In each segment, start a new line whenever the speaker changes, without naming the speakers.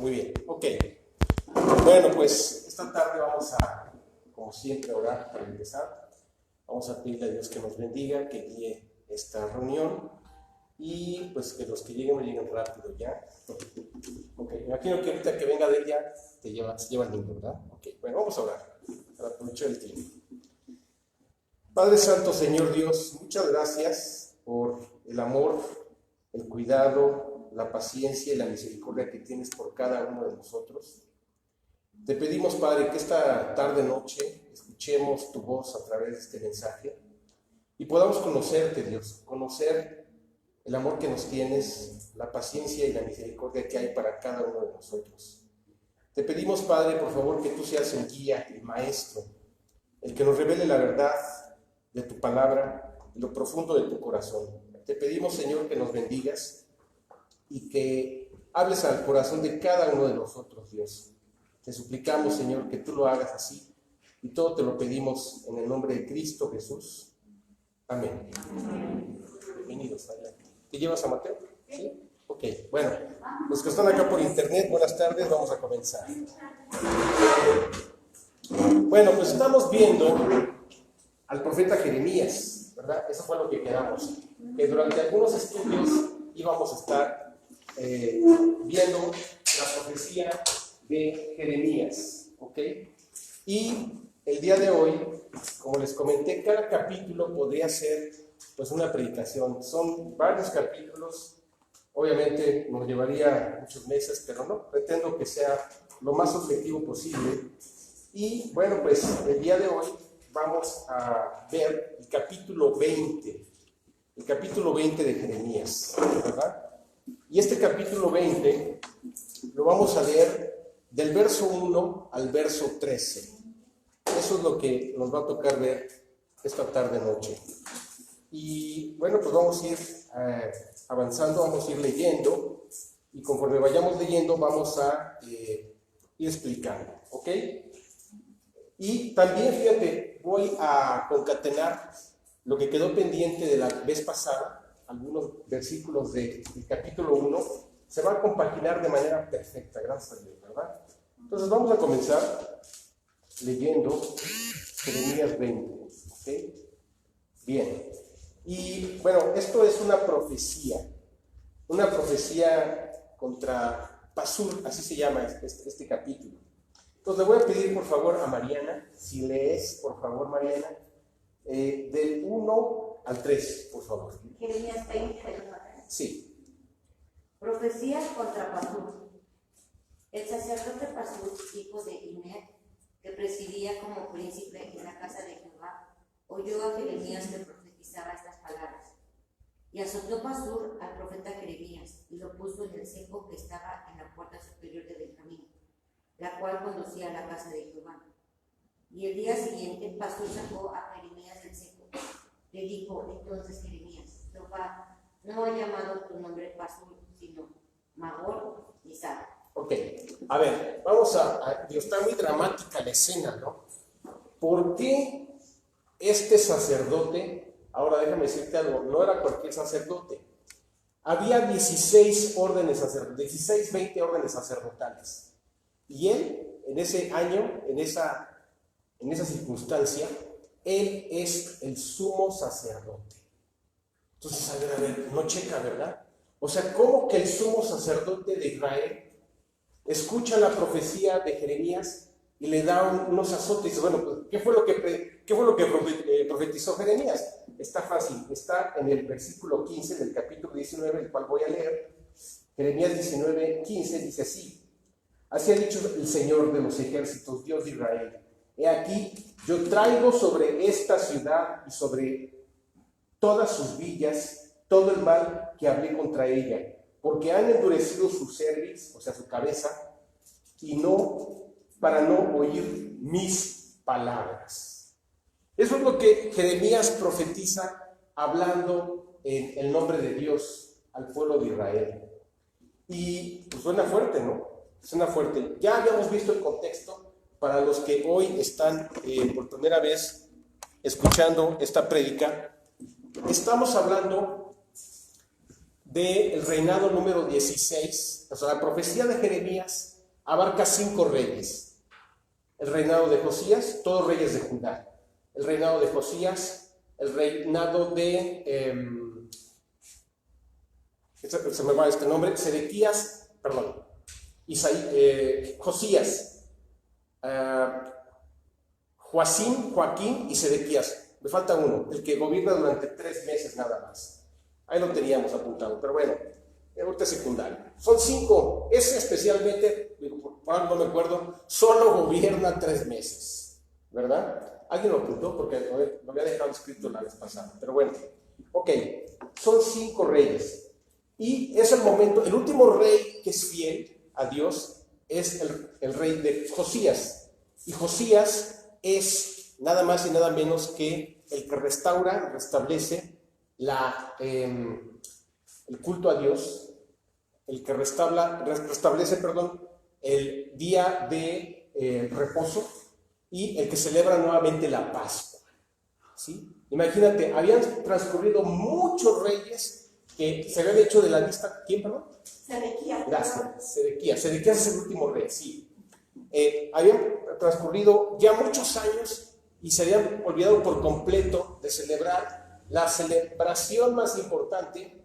Muy bien, ok. Bueno, pues esta tarde vamos a, como siempre, orar para empezar. Vamos a pedirle a Dios que nos bendiga, que guíe esta reunión y pues que los que lleguen rápido ya. Ok, me imagino que ahorita que venga de ella se lleva el niño, ¿verdad? Ok, bueno, vamos a orar para aprovechar el tiempo. Padre Santo, Señor Dios, muchas gracias por el amor, el cuidado, la paciencia y la misericordia que tienes por cada uno de nosotros. Te pedimos, Padre, que esta tarde-noche escuchemos tu voz a través de este mensaje y podamos conocerte, Dios, conocer el amor que nos tienes, la paciencia y la misericordia que hay para cada uno de nosotros. Te pedimos, Padre, por favor, que tú seas el guía, el maestro, el que nos revele la verdad de tu palabra y lo profundo de tu corazón. Te pedimos, Señor, que nos bendigas y que hables al corazón de cada uno de nosotros, Dios. Te suplicamos, Señor, que tú lo hagas así y todo te lo pedimos en el nombre de Cristo Jesús. Amén. Bienvenidos, adelante. ¿Te llevas a Mateo? ¿Sí? Ok, bueno, los que están acá por internet, buenas tardes, vamos a comenzar. Bueno, pues estamos viendo al profeta Jeremías, ¿verdad? Eso fue lo que quedamos. Que durante algunos estudios íbamos a estar viendo la profecía de Jeremías, ¿ok? Y el día de hoy, como les comenté, cada capítulo podría ser pues una predicación. Son varios capítulos, obviamente nos llevaría muchos meses, pero no, pretendo que sea lo más objetivo posible. Y bueno, pues el día de hoy vamos a ver el capítulo 20 de Jeremías, ¿verdad? Y este capítulo 20 lo vamos a leer del verso 1 al verso 13. Eso es lo que nos va a tocar ver esta tarde-noche. Y bueno, pues vamos a ir avanzando, vamos a ir leyendo, y conforme vayamos leyendo vamos a ir explicando, ¿ok? Y también, fíjate, voy a concatenar lo que quedó pendiente de la vez pasada, algunos versículos del capítulo 1, se van a compaginar de manera perfecta, gracias a Dios, ¿verdad? Entonces vamos a comenzar leyendo Jeremías 20, ¿ok? Bien, y bueno, esto es una profecía contra Pasur, así se llama este capítulo. Entonces le voy a pedir por favor a Mariana, si lees, por favor Mariana, del 1 al 3, por favor.
Jeremías 20, del 1 al 3.
Sí.
Profecías contra Pasur. El sacerdote Pasur, hijo de Imer, que presidía como príncipe en la casa de Jehová, oyó a Jeremías que profetizaba estas palabras. Y azotó Pasur al profeta Jeremías y lo puso en el cepo que estaba en la puerta superior de Benjamín, la cual conducía a la casa de Jehová. Y el día siguiente Pasur sacó a Jeremías del cepo. Le dijo entonces Jeremías: Jehová no ha llamado tu nombre Pasur, sino Magor y Sab.
Ok, a ver, vamos está muy dramática la escena, ¿no? ¿Por qué este sacerdote, ahora déjame decirte algo, no era cualquier sacerdote? Había 16 órdenes sacerdotales, 16, 20 órdenes sacerdotales. Y él, en ese año, en esa circunstancia, él es el sumo sacerdote. Entonces, a ver, no checa, ¿verdad? O sea, ¿cómo que el sumo sacerdote de Israel escucha la profecía de Jeremías y le da unos azotes? Y dice, bueno, pues, ¿qué fue lo que profetizó Jeremías? Está fácil, está en el versículo 15 del capítulo 19, el cual voy a leer. Jeremías 19, 15 dice así: Así ha dicho el Señor de los ejércitos, Dios de Israel: He aquí, yo traigo sobre esta ciudad y sobre todas sus villas todo el mal que hablé contra ella, porque han endurecido su cerviz, o sea, su cabeza, y para no oír mis palabras. Eso es lo que Jeremías profetiza hablando en el nombre de Dios al pueblo de Israel. Y pues suena fuerte, ¿no? Suena fuerte. Ya habíamos visto el contexto. Para los que hoy están por primera vez escuchando esta prédica, estamos hablando del reinado número 16, o sea, la profecía de Jeremías abarca 5 reyes. El reinado de Josías, todos reyes de Judá. El reinado de Josías, el reinado de, se me va este nombre, Josías, Joaquín y Sedequías. Me falta uno, el que gobierna durante 3 meses nada más. Ahí lo teníamos apuntado, pero bueno, ahorita es secundario. Son 5, ese especialmente, por algo no me acuerdo, solo gobierna 3 meses, ¿verdad? Alguien lo apuntó porque lo había dejado escrito la vez pasada, pero bueno, ok, son 5 reyes. Y es el momento, el último rey que es fiel a Dios es el rey de Josías. Y Josías es nada más y nada menos que el que restablece el culto a Dios, el que restablece el día de reposo y el que celebra nuevamente la Pascua. ¿Sí? Imagínate, habían transcurrido muchos reyes que se habían hecho de la lista. ¿Quién, perdón?
Sedequías.
Gracias, Sedequías. Sedequías es el último rey, sí. Habían transcurrido ya muchos años y se habían olvidado por completo de celebrar la celebración más importante,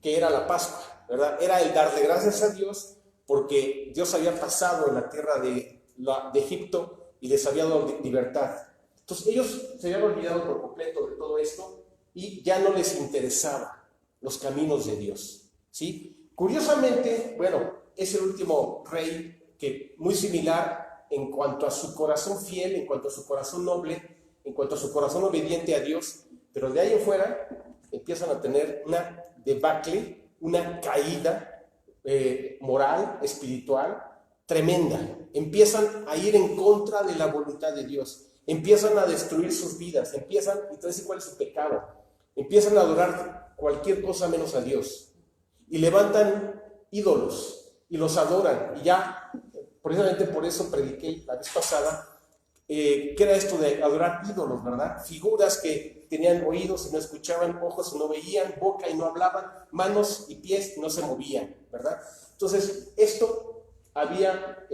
que era la Pascua, ¿verdad? Era el darle gracias a Dios porque Dios había pasado en la tierra de Egipto y les había dado libertad. Entonces ellos se habían olvidado por completo de todo esto y ya no les interesaba los caminos de Dios, ¿sí? Curiosamente, bueno, es el último rey que muy similar en cuanto a su corazón fiel, en cuanto a su corazón noble, en cuanto a su corazón obediente a Dios, pero de ahí en fuera empiezan a tener una debacle, una caída moral, espiritual, tremenda. Empiezan a ir en contra de la voluntad de Dios, empiezan a destruir sus vidas, entonces ¿cuál es su pecado? Empiezan a adorar cualquier cosa menos a Dios y levantan ídolos y los adoran. Y ya, precisamente por eso prediqué la vez pasada, que era esto de adorar ídolos, ¿verdad? Figuras que tenían oídos y no escuchaban, ojos y no veían, boca y no hablaban, manos y pies y no se movían, ¿verdad? Entonces, esto había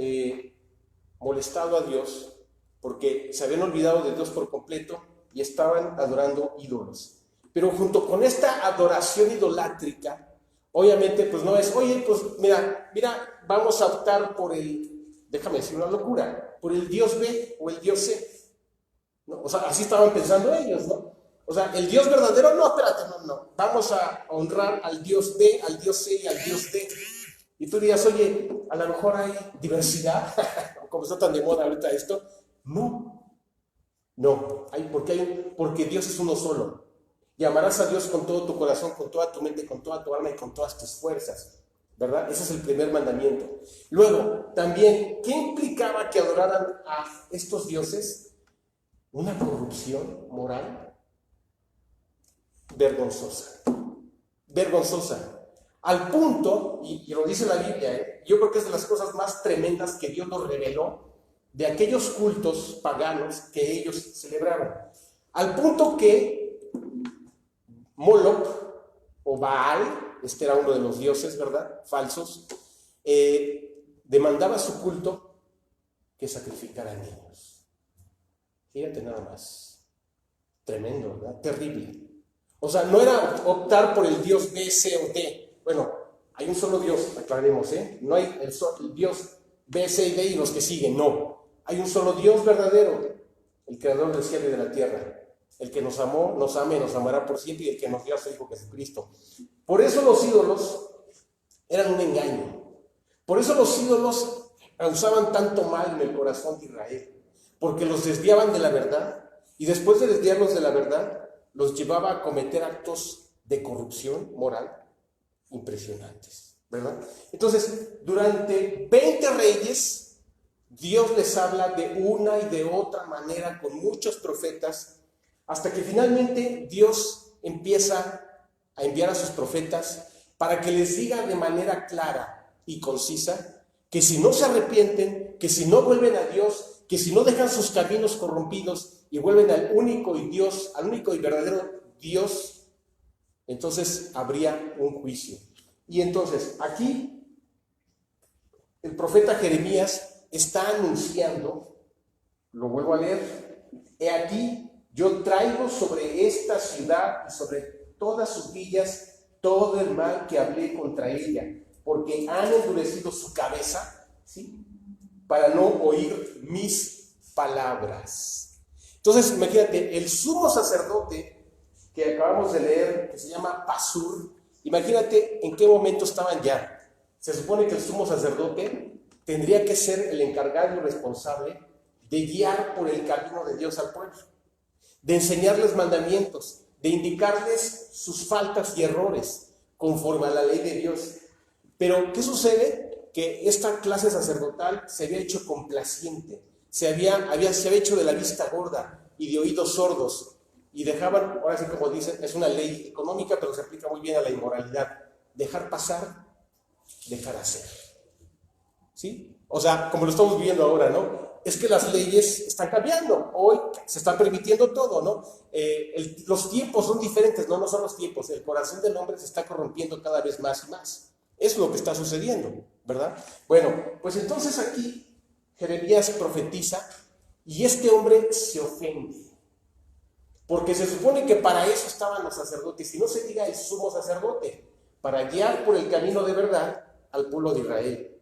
molestado a Dios porque se habían olvidado de Dios por completo y estaban adorando ídolos. Pero junto con esta adoración idolátrica, obviamente, pues no es, oye, pues mira, vamos a optar por déjame decir una locura, por el Dios B o el Dios C. ¿No? O sea, así estaban pensando ellos, ¿no? O sea, el Dios verdadero, no, espérate, no. Vamos a honrar al Dios B, al Dios C y al Dios D. Y tú dirías, oye, a lo mejor hay diversidad, como está tan de moda ahorita esto. No, porque Dios es uno solo. Y amarás a Dios con todo tu corazón, con toda tu mente, con toda tu alma y con todas tus fuerzas, ¿verdad? Ese es el primer mandamiento. Luego, también, ¿qué implicaba que adoraran a estos dioses? Una corrupción moral vergonzosa. Al punto, y lo dice la Biblia, yo creo que es de las cosas más tremendas que Dios nos reveló de aquellos cultos paganos que ellos celebraban. Al punto que Moloch o Baal, este era uno de los dioses, ¿verdad? Falsos, demandaba su culto que sacrificaran niños. Fíjate nada más. Tremendo, ¿verdad? Terrible. O sea, no era optar por el Dios B, C o D. Bueno, hay un solo Dios, aclaremos, ¿eh? No hay el Dios B, C y D y los que siguen, no. Hay un solo Dios verdadero, el creador del cielo y de la tierra. El que nos amó, nos ama y nos amará por siempre, y el que nos dio a su Hijo Jesucristo. Por eso los ídolos eran un engaño. Por eso los ídolos causaban tanto mal en el corazón de Israel, porque los desviaban de la verdad, y después de desviarlos de la verdad, los llevaba a cometer actos de corrupción moral impresionantes, ¿verdad? Entonces, durante 20 reyes, Dios les habla de una y de otra manera con muchos profetas, hasta que finalmente Dios empieza a enviar a sus profetas para que les diga de manera clara y concisa que si no se arrepienten, que si no vuelven a Dios, que si no dejan sus caminos corrompidos y vuelven al único y verdadero Dios, entonces habría un juicio. Y entonces aquí el profeta Jeremías está anunciando, lo vuelvo a leer, he aquí, yo traigo sobre esta ciudad y sobre todas sus villas todo el mal que hablé contra ella, porque han endurecido su cabeza, ¿sí?, para no oír mis palabras. Entonces, imagínate, el sumo sacerdote que acabamos de leer, que se llama Pasur, imagínate en qué momento estaban ya. Se supone que el sumo sacerdote tendría que ser el encargado y responsable de guiar por el camino de Dios al pueblo, de enseñarles mandamientos, de indicarles sus faltas y errores conforme a la ley de Dios. Pero, ¿qué sucede? Que esta clase sacerdotal se había hecho complaciente, se había hecho de la vista gorda y de oídos sordos, y dejaban, ahora sí como dicen, es una ley económica, pero se aplica muy bien a la inmoralidad: dejar pasar, dejar hacer. ¿Sí? O sea, como lo estamos viviendo ahora, ¿no? Es que las leyes están cambiando, hoy se está permitiendo todo, ¿no? Los tiempos son diferentes, no son los tiempos, el corazón del hombre se está corrompiendo cada vez más y más. Es lo que está sucediendo, ¿verdad? Bueno, pues entonces aquí Jeremías profetiza y este hombre se ofende, porque se supone que para eso estaban los sacerdotes, y no se diga el sumo sacerdote, para guiar por el camino de verdad al pueblo de Israel.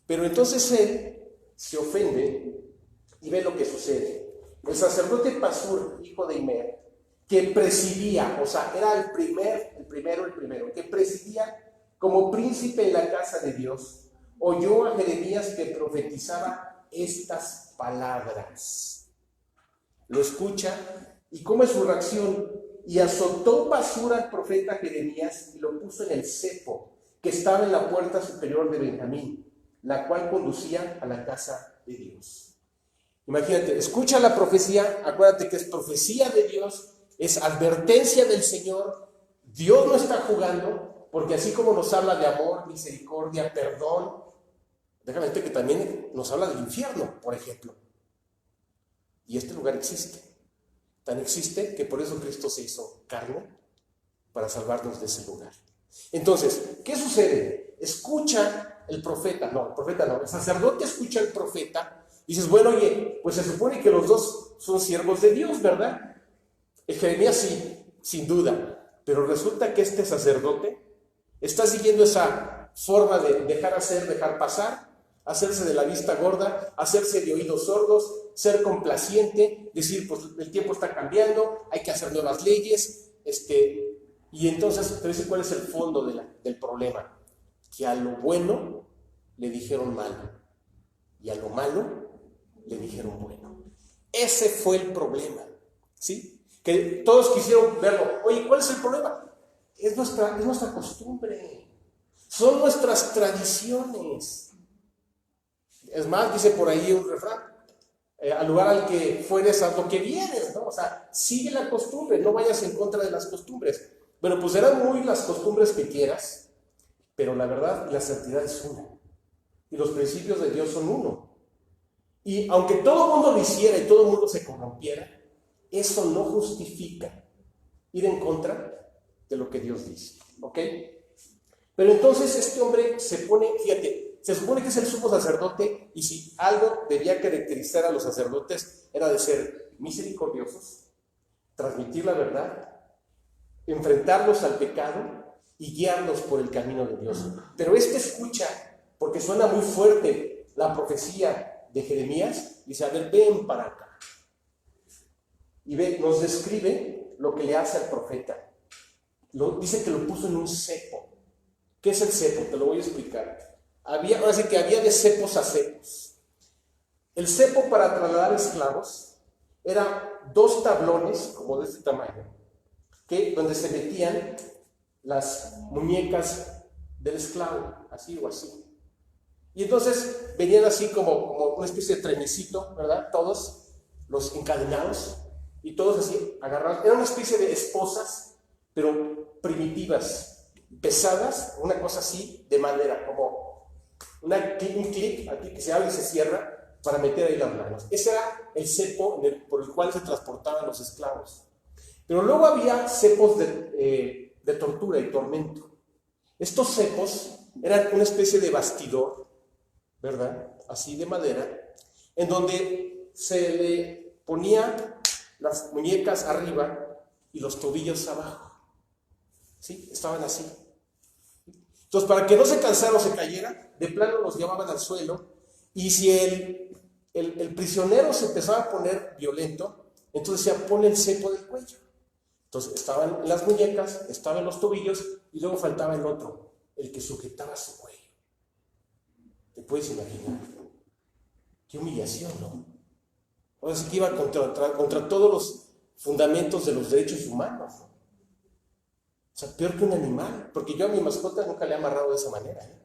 Pero entonces él se ofende y ve lo que sucede. El sacerdote Pasur, hijo de Immer, que presidía, o sea, era el primero, que presidía como príncipe en la casa de Dios, oyó a Jeremías que profetizaba estas palabras. Lo escucha y ¿cómo es su reacción? Y azotó Pasur al profeta Jeremías y lo puso en el cepo que estaba en la puerta superior de Benjamín, la cual conducía a la casa de Dios. Imagínate, escucha la profecía, acuérdate que es profecía de Dios, es advertencia del Señor. Dios no está jugando, porque así como nos habla de amor, misericordia, perdón, déjame decirte que también nos habla del infierno, por ejemplo. Y este lugar existe. Tan existe que por eso Cristo se hizo carne, para salvarnos de ese lugar. Entonces, ¿qué sucede? Escucha el sacerdote escucha al profeta y dices, bueno, oye, pues se supone que los dos son siervos de Dios, ¿verdad? El Jeremías sí, sin duda, pero resulta que este sacerdote está siguiendo esa forma de dejar hacer, dejar pasar, hacerse de la vista gorda, hacerse de oídos sordos, ser complaciente, decir, pues el tiempo está cambiando, hay que hacer nuevas leyes, y entonces te voy a decir cuál es el fondo del problema: que a lo bueno le dijeron malo y a lo malo le dijeron bueno. Ese fue el problema, ¿sí? Que todos quisieron verlo. Oye, ¿cuál es el problema? Es nuestra costumbre, son nuestras tradiciones. Es más, dice por ahí un refrán: al lugar al que fueres, a lo que vienes, ¿no? O sea, sigue la costumbre, no vayas en contra de las costumbres. Bueno, pues eran muy las costumbres que quieras, pero la verdad, la santidad es una. Y los principios de Dios son uno. Y aunque todo el mundo lo hiciera y todo el mundo se corrompiera, eso no justifica ir en contra de lo que Dios dice, ¿ok? Pero entonces este hombre se pone, fíjate, se supone que es el sumo sacerdote, y si algo debía caracterizar a los sacerdotes era de ser misericordiosos, transmitir la verdad, enfrentarlos al pecado y guiarlos por el camino de Dios. Pero escucha, porque suena muy fuerte la profecía de Jeremías, dice, a ver, ven para acá. Y ve, nos describe lo que le hace al profeta. Dice que lo puso en un cepo. ¿Qué es el cepo? Te lo voy a explicar. Había de cepos a cepos. El cepo para trasladar esclavos era 2 tablones, como de este tamaño, donde se metían las muñecas del esclavo, así o así. Y entonces venían así como una especie de trenecito, ¿verdad? Todos los encadenados y todos así agarrados. Era una especie de esposas, pero primitivas, pesadas, una cosa así de madera, como un clic aquí que se abre y se cierra para meter ahí las manos. Ese era el cepo por el cual se transportaban los esclavos. Pero luego había cepos de tortura y tormento. Estos cepos eran una especie de bastidor, ¿verdad? Así de madera, en donde se le ponía las muñecas arriba y los tobillos abajo. ¿Sí? Estaban así. Entonces, para que no se cansara o se cayera, de plano los llevaban al suelo, y si el prisionero se empezaba a poner violento, entonces decía, pone el cepo del cuello. Entonces estaban en las muñecas, estaban en los tobillos, y luego faltaba el otro, el que sujetaba su cuello. ¿Te puedes imaginar? Qué humillación, ¿no? Ahora sí que iba contra todos los fundamentos de los derechos humanos, ¿no? O sea, peor que un animal, porque yo a mi mascota nunca le he amarrado de esa manera, ¿eh?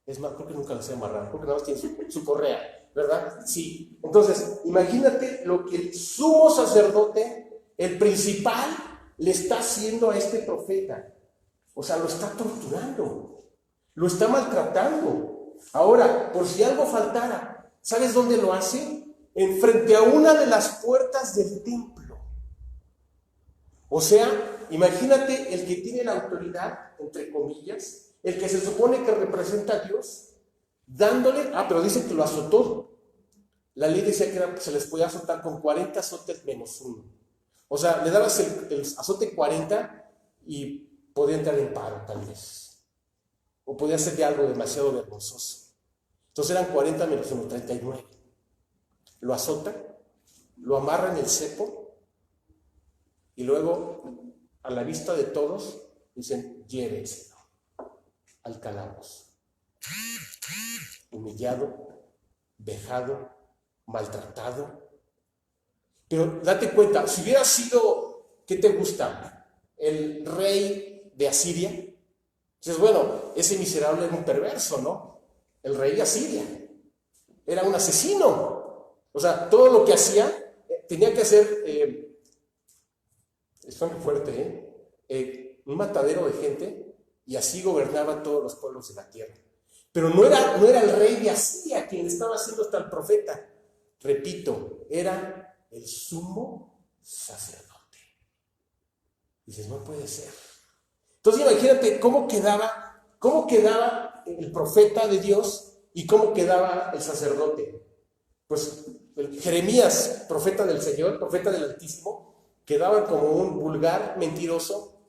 Es más, creo que nunca las he amarrado, porque nada más tiene su correa, ¿verdad? Sí. Entonces, imagínate lo que el sumo sacerdote, el principal, le está haciendo a este profeta. O sea, lo está torturando, lo está maltratando. Ahora, por si algo faltara, ¿sabes dónde lo hace? Frente a una de las puertas del templo. O sea, imagínate el que tiene la autoridad, entre comillas, el que se supone que representa a Dios, dándole, pero dice que lo azotó. La ley decía que se les podía azotar con 40 azotes menos uno. O sea, le dabas el azote 40 y podía entrar en paro, tal vez. O podía hacerle algo demasiado vergonzoso. Entonces eran 40 menos 1, 39. Lo azota, lo amarra en el cepo, y luego, a la vista de todos, dicen, llévenselo al calabozo. Humillado, vejado, maltratado. Pero date cuenta, si hubiera sido, ¿qué te gusta? El rey de Asiria. Dices, bueno, ese miserable era un perverso, ¿no? El rey de Asiria era un asesino. O sea, todo lo que hacía, tenía que hacer, es muy fuerte, un matadero de gente, y así gobernaba todos los pueblos de la tierra. Pero no era el rey de Asiria quien estaba haciendo hasta el profeta. Repito, era el sumo sacerdote. Dices, no puede ser. Entonces imagínate cómo quedaba el profeta de Dios y cómo quedaba el sacerdote. Pues Jeremías, profeta del Señor, profeta del Altísimo, quedaba como un vulgar mentiroso,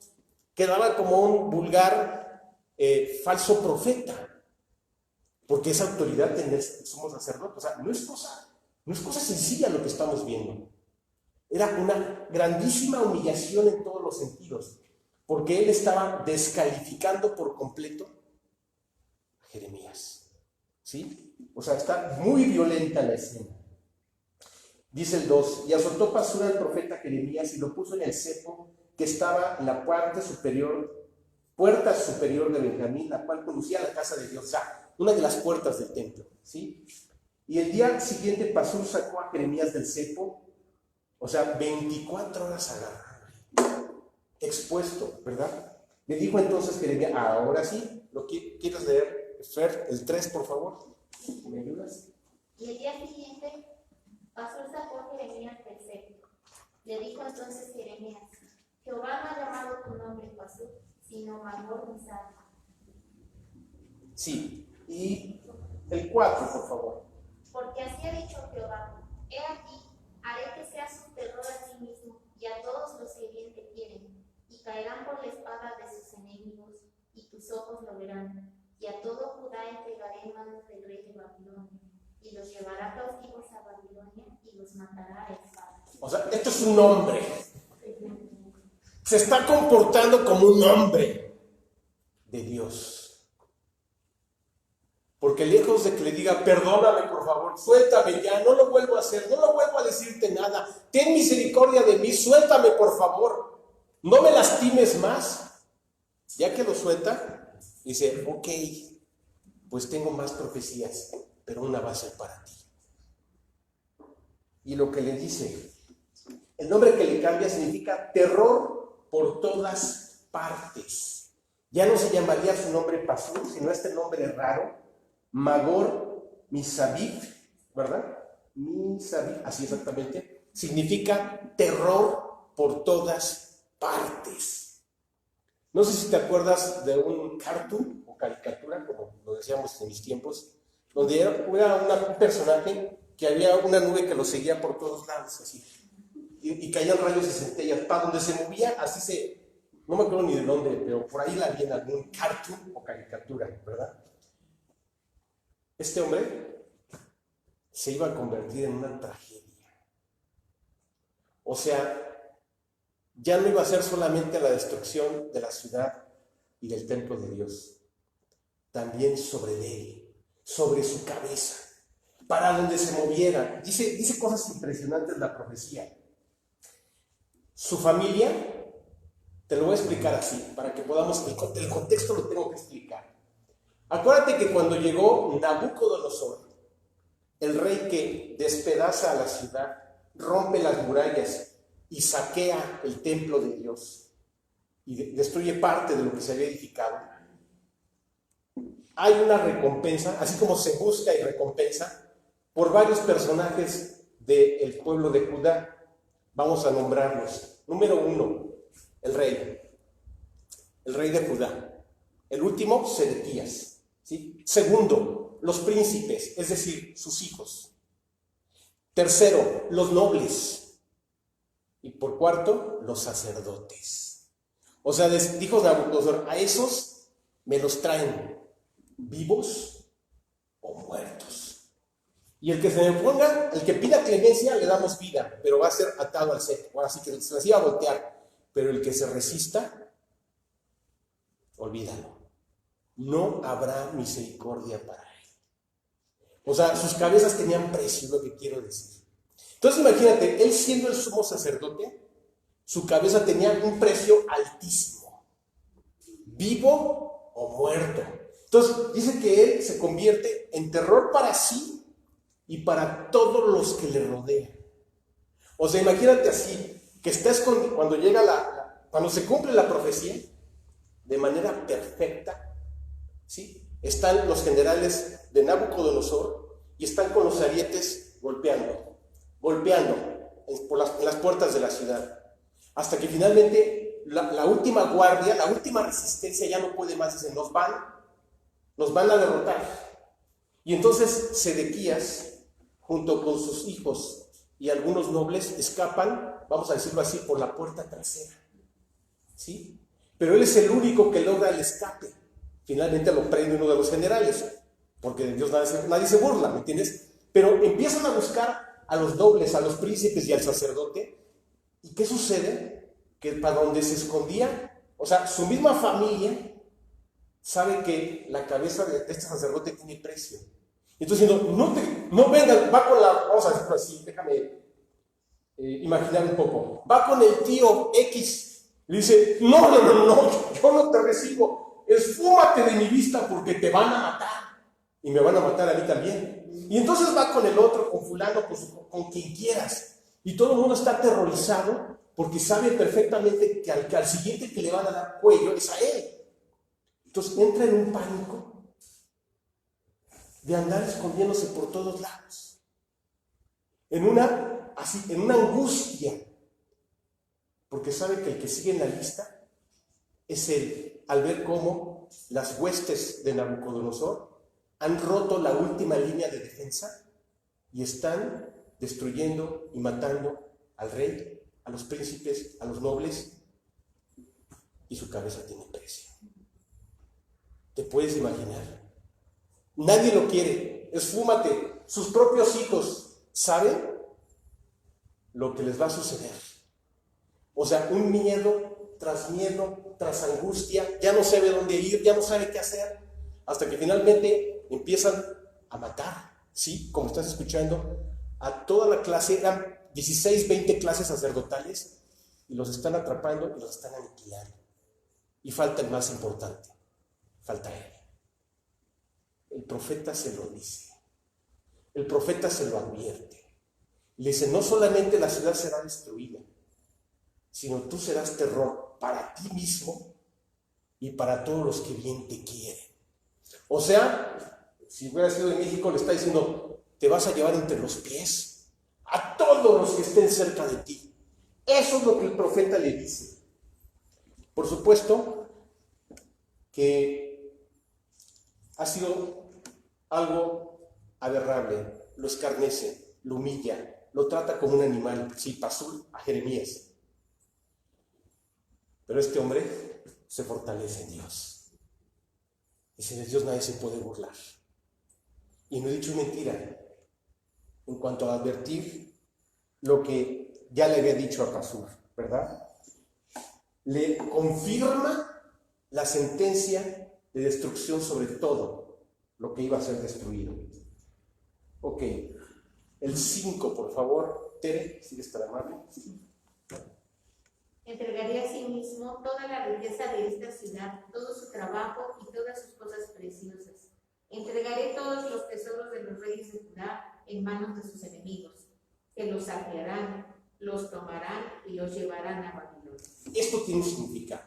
quedaba como un vulgar falso profeta, porque esa autoridad tener somos sacerdotes. O sea, no es cosa sencilla lo que estamos viendo. Era una grandísima humillación en todos los sentidos, porque él estaba descalificando por completo a Jeremías. ¿Sí? O sea, está muy violenta la escena. Dice el 2, y azotó Pasur al profeta Jeremías y lo puso en el cepo que estaba en la puerta superior de Benjamín, la cual conducía a la casa de Dios, o sea, una de las puertas del templo, ¿sí? Y el día siguiente Pasur sacó a Jeremías del cepo, o sea, 24 horas agarrado, expuesto, ¿verdad? Le dijo entonces Jeremías, ahora sí, ¿quieres leer, Fer, el 3, por favor? ¿Me ayudas?
Y el día siguiente Pasur sacó a Jeremías del cepo. Le dijo entonces Jeremías, Jehová no ha llamado tu nombre Pasur, sino Magor Misal.
Sí, y el 4, por favor.
Porque así ha dicho Jehová, he aquí, haré que seas un terror a ti mismo y a todos los que bien te quieren, y caerán por la espada de sus enemigos, y tus ojos lo verán, y a todo Judá entregaré en manos del rey de Babilonia, y los llevará cautivos a Babilonia, y los matará a espada.
O sea, esto es un hombre. Se está comportando como un hombre de Dios. Porque lejos de que le diga, perdóname por favor, suéltame ya, no lo vuelvo a hacer, no lo vuelvo a decirte nada, ten misericordia de mí, suéltame por favor, no me lastimes más. Ya que lo suelta, dice, ok, pues tengo más profecías, pero una va a ser para ti. Y lo que le dice, el nombre que le cambia significa terror por todas partes. Ya no se llamaría su nombre Pasur, sino este nombre raro, Magor Misabib, ¿verdad? Misabib, así exactamente, significa terror por todas partes. No sé si te acuerdas de un cartoon o caricatura, como lo decíamos en mis tiempos, donde era un personaje que había una nube que lo seguía por todos lados, así, y caían rayos y centellas, para donde se movía, así no me acuerdo ni de dónde, pero por ahí la vi en algún cartoon o caricatura, ¿verdad? Este hombre se iba a convertir en una tragedia. O sea, ya no iba a ser solamente la destrucción de la ciudad y del templo de Dios, también sobre él, sobre su cabeza, para donde se moviera. Dice cosas impresionantes la profecía. Su familia, te lo voy a explicar así, para que podamos, el contexto lo tengo que explicar. Acuérdate que cuando llegó Nabucodonosor, el rey que despedaza a la ciudad, rompe las murallas y saquea el templo de Dios y destruye parte de lo que se había edificado, hay una recompensa, así como se busca y recompensa por varios personajes del pueblo de Judá. Vamos a nombrarlos. Número 1, el rey de Judá. El último, Sedequías, ¿sí? Segundo, los príncipes, es decir, sus hijos. Tercero, los nobles. Y por cuarto, los sacerdotes. O sea, dijo Nabucodonosor, a esos me los traen vivos o muertos. Y el que se me ponga, el que pida clemencia, le damos vida, pero va a ser atado al cepo. Ahora sí que se les iba a voltear. Pero el que se resista, olvídalo. No habrá misericordia para él. O sea, sus cabezas tenían precio, es lo que quiero decir. Entonces imagínate, él siendo el sumo sacerdote, su cabeza tenía un precio altísimo, vivo o muerto. Entonces dice que él se convierte en terror para sí y para todos los que le rodean. O sea, imagínate así, que está escondido, cuando se cumple la profecía, de manera perfecta, ¿sí? Están los generales de Nabucodonosor y están con los arietes golpeando en las puertas de la ciudad, hasta que finalmente la última guardia, la última resistencia ya no puede más, dicen, nos van a derrotar. Y entonces Sedequías, junto con sus hijos y algunos nobles, escapan, vamos a decirlo así, por la puerta trasera, ¿sí? Pero él es el único que logra el escape. Finalmente lo prende uno de los generales, porque de Dios nadie se burla, ¿me entiendes? Pero empiezan a buscar a los nobles, a los príncipes y al sacerdote. ¿Y qué sucede? Que para donde se escondía, o sea, su misma familia sabe que la cabeza de este sacerdote tiene precio. Entonces, no venga, va con vamos a decirlo así, déjame imaginar un poco. Va con el tío X, le dice, no, yo no te recibo, esfúmate de mi vista porque te van a matar. Y me van a matar a mí también. Y entonces va con el otro, con fulano, con quien quieras. Y todo el mundo está aterrorizado porque sabe perfectamente que al siguiente que le van a dar cuello es a él. Entonces entra en un pánico de andar escondiéndose por todos lados. En una angustia. Porque sabe que el que sigue en la lista es él, al ver cómo las huestes de Nabucodonosor han roto la última línea de defensa y están destruyendo y matando al rey, a los príncipes, a los nobles, y su cabeza tiene precio. ¿Te puedes imaginar? Nadie lo quiere, esfúmate. Sus propios hijos saben lo que les va a suceder. O sea, un miedo, tras angustia, ya no sabe dónde ir, ya no sabe qué hacer, hasta que finalmente empiezan a matar, ¿sí? Como estás escuchando, a toda la clase, eran 16, 20 clases sacerdotales, y los están atrapando y los están aniquilando. Y falta el más importante, falta él. El profeta se lo dice, el profeta se lo advierte. Le dice, no solamente la ciudad será destruida, sino tú serás terror para ti mismo y para todos los que bien te quieren. O sea, si hubiera sido en México, le está diciendo, te vas a llevar entre los pies a todos los que estén cerca de ti. Eso es lo que el profeta le dice. Por supuesto, que ha sido algo aberrable, lo escarnece, lo humilla, lo trata como un animal, sí, Pazur a Jeremías. Pero este hombre se fortalece en Dios. Dice, de Dios nadie se puede burlar. Y no he dicho mentira en cuanto a advertir lo que ya le había dicho a Pazur, ¿verdad? Le confirma la sentencia de destrucción sobre todo lo que iba a ser destruido. Ok, el 5, por favor. Tere, ¿sigues tan amable?
Entregaría a sí mismo toda la riqueza de esta ciudad, todo su trabajo y todas sus cosas preciosas. Entregaré todos los tesoros de los reyes de Judá en manos de sus enemigos, que los saquearán, los tomarán y los llevarán a Babilonia.
Esto tiene un significado.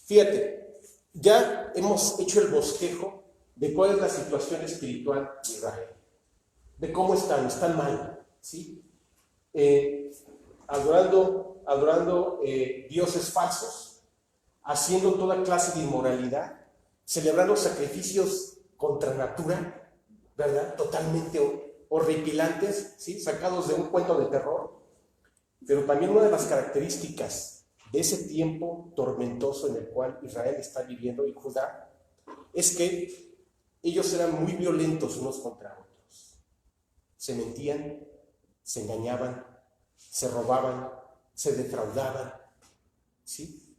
Fíjate, ya hemos hecho el bosquejo de cuál es la situación espiritual de Israel, de cómo están mal, ¿sí? Adorando dioses falsos, haciendo toda clase de inmoralidad, celebrando sacrificios contra natura, ¿verdad? Totalmente horripilantes, ¿sí? Sacados de un cuento de terror. Pero también una de las características de ese tiempo tormentoso en el cual Israel está viviendo y Judá es que ellos eran muy violentos unos contra otros. Se mentían, se engañaban, se robaban, se defraudaban, ¿sí?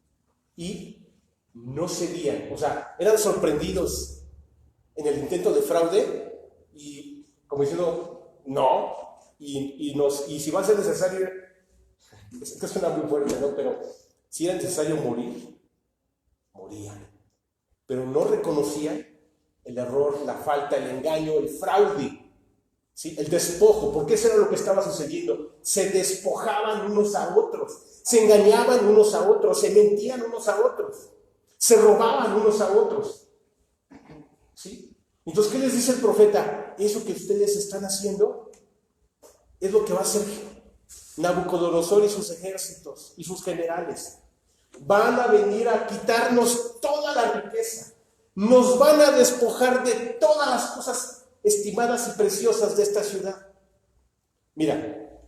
Y no cedían, o sea, eran sorprendidos en el intento de fraude y como diciendo, no, y si va a ser necesario, esto suena muy fuerte, ¿no? Pero si era necesario morir, morían. Pero no reconocían el error, la falta, el engaño, el fraude, ¿sí? El despojo, porque eso era lo que estaba sucediendo. Se despojaban unos a otros, se engañaban unos a otros, se mentían unos a otros, se robaban unos a otros, ¿sí? Entonces, ¿qué les dice el profeta? Eso que ustedes están haciendo es lo que va a hacer Nabucodonosor y sus ejércitos y sus generales. Van a venir a quitarnos toda la riqueza. Nos van a despojar de todas las cosas estimadas y preciosas de esta ciudad. Mira,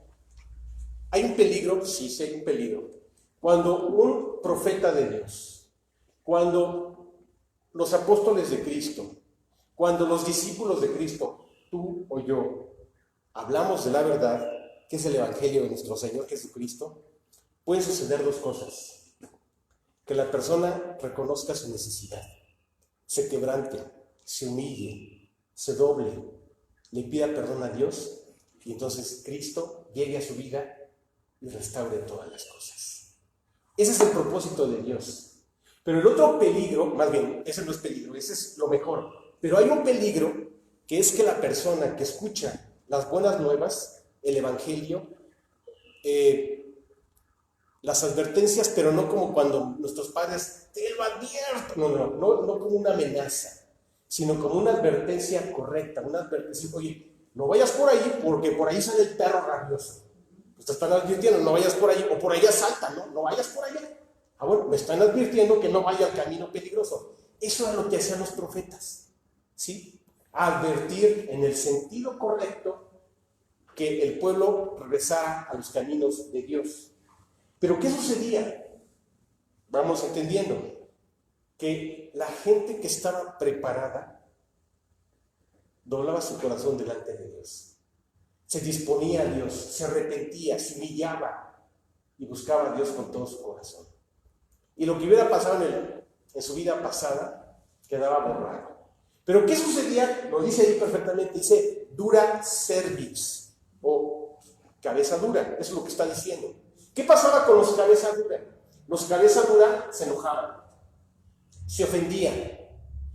hay un peligro, sí hay un peligro. Cuando un profeta de Dios, cuando los apóstoles de Cristo, cuando los discípulos de Cristo, tú o yo, hablamos de la verdad, que es el Evangelio de nuestro Señor Jesucristo, pueden suceder dos cosas. Que la persona reconozca su necesidad, se quebrante, se humille, se doble, le pida perdón a Dios y entonces Cristo llegue a su vida y restaure todas las cosas. Ese es el propósito de Dios. Pero el otro peligro, más bien, ese no es peligro, ese es lo mejor. Pero hay un peligro que es que la persona que escucha las buenas nuevas, el Evangelio, las advertencias, pero no como cuando nuestros padres te lo advierten, no como una amenaza, sino como una advertencia correcta, una advertencia, oye, no vayas por ahí porque por ahí sale el perro rabioso. Pues te están advirtiendo, no vayas por ahí, o por allá salta, no vayas por allá. Ah, bueno, me están advirtiendo que no vaya al camino peligroso. Eso es lo que hacían los profetas, ¿sí? Advertir en el sentido correcto que el pueblo regresara a los caminos de Dios. Pero ¿qué sucedía? Vamos entendiendo que la gente que estaba preparada doblaba su corazón delante de Dios, se disponía a Dios, se arrepentía, se humillaba y buscaba a Dios con todo su corazón. Y lo que hubiera pasado en su vida pasada quedaba borrado. Pero ¿qué sucedía? Lo dice ahí perfectamente, dice dura cerviz o cabeza dura, eso es lo que está diciendo. ¿Qué pasaba con los cabeza dura? Los cabeza dura se enojaban, se ofendían,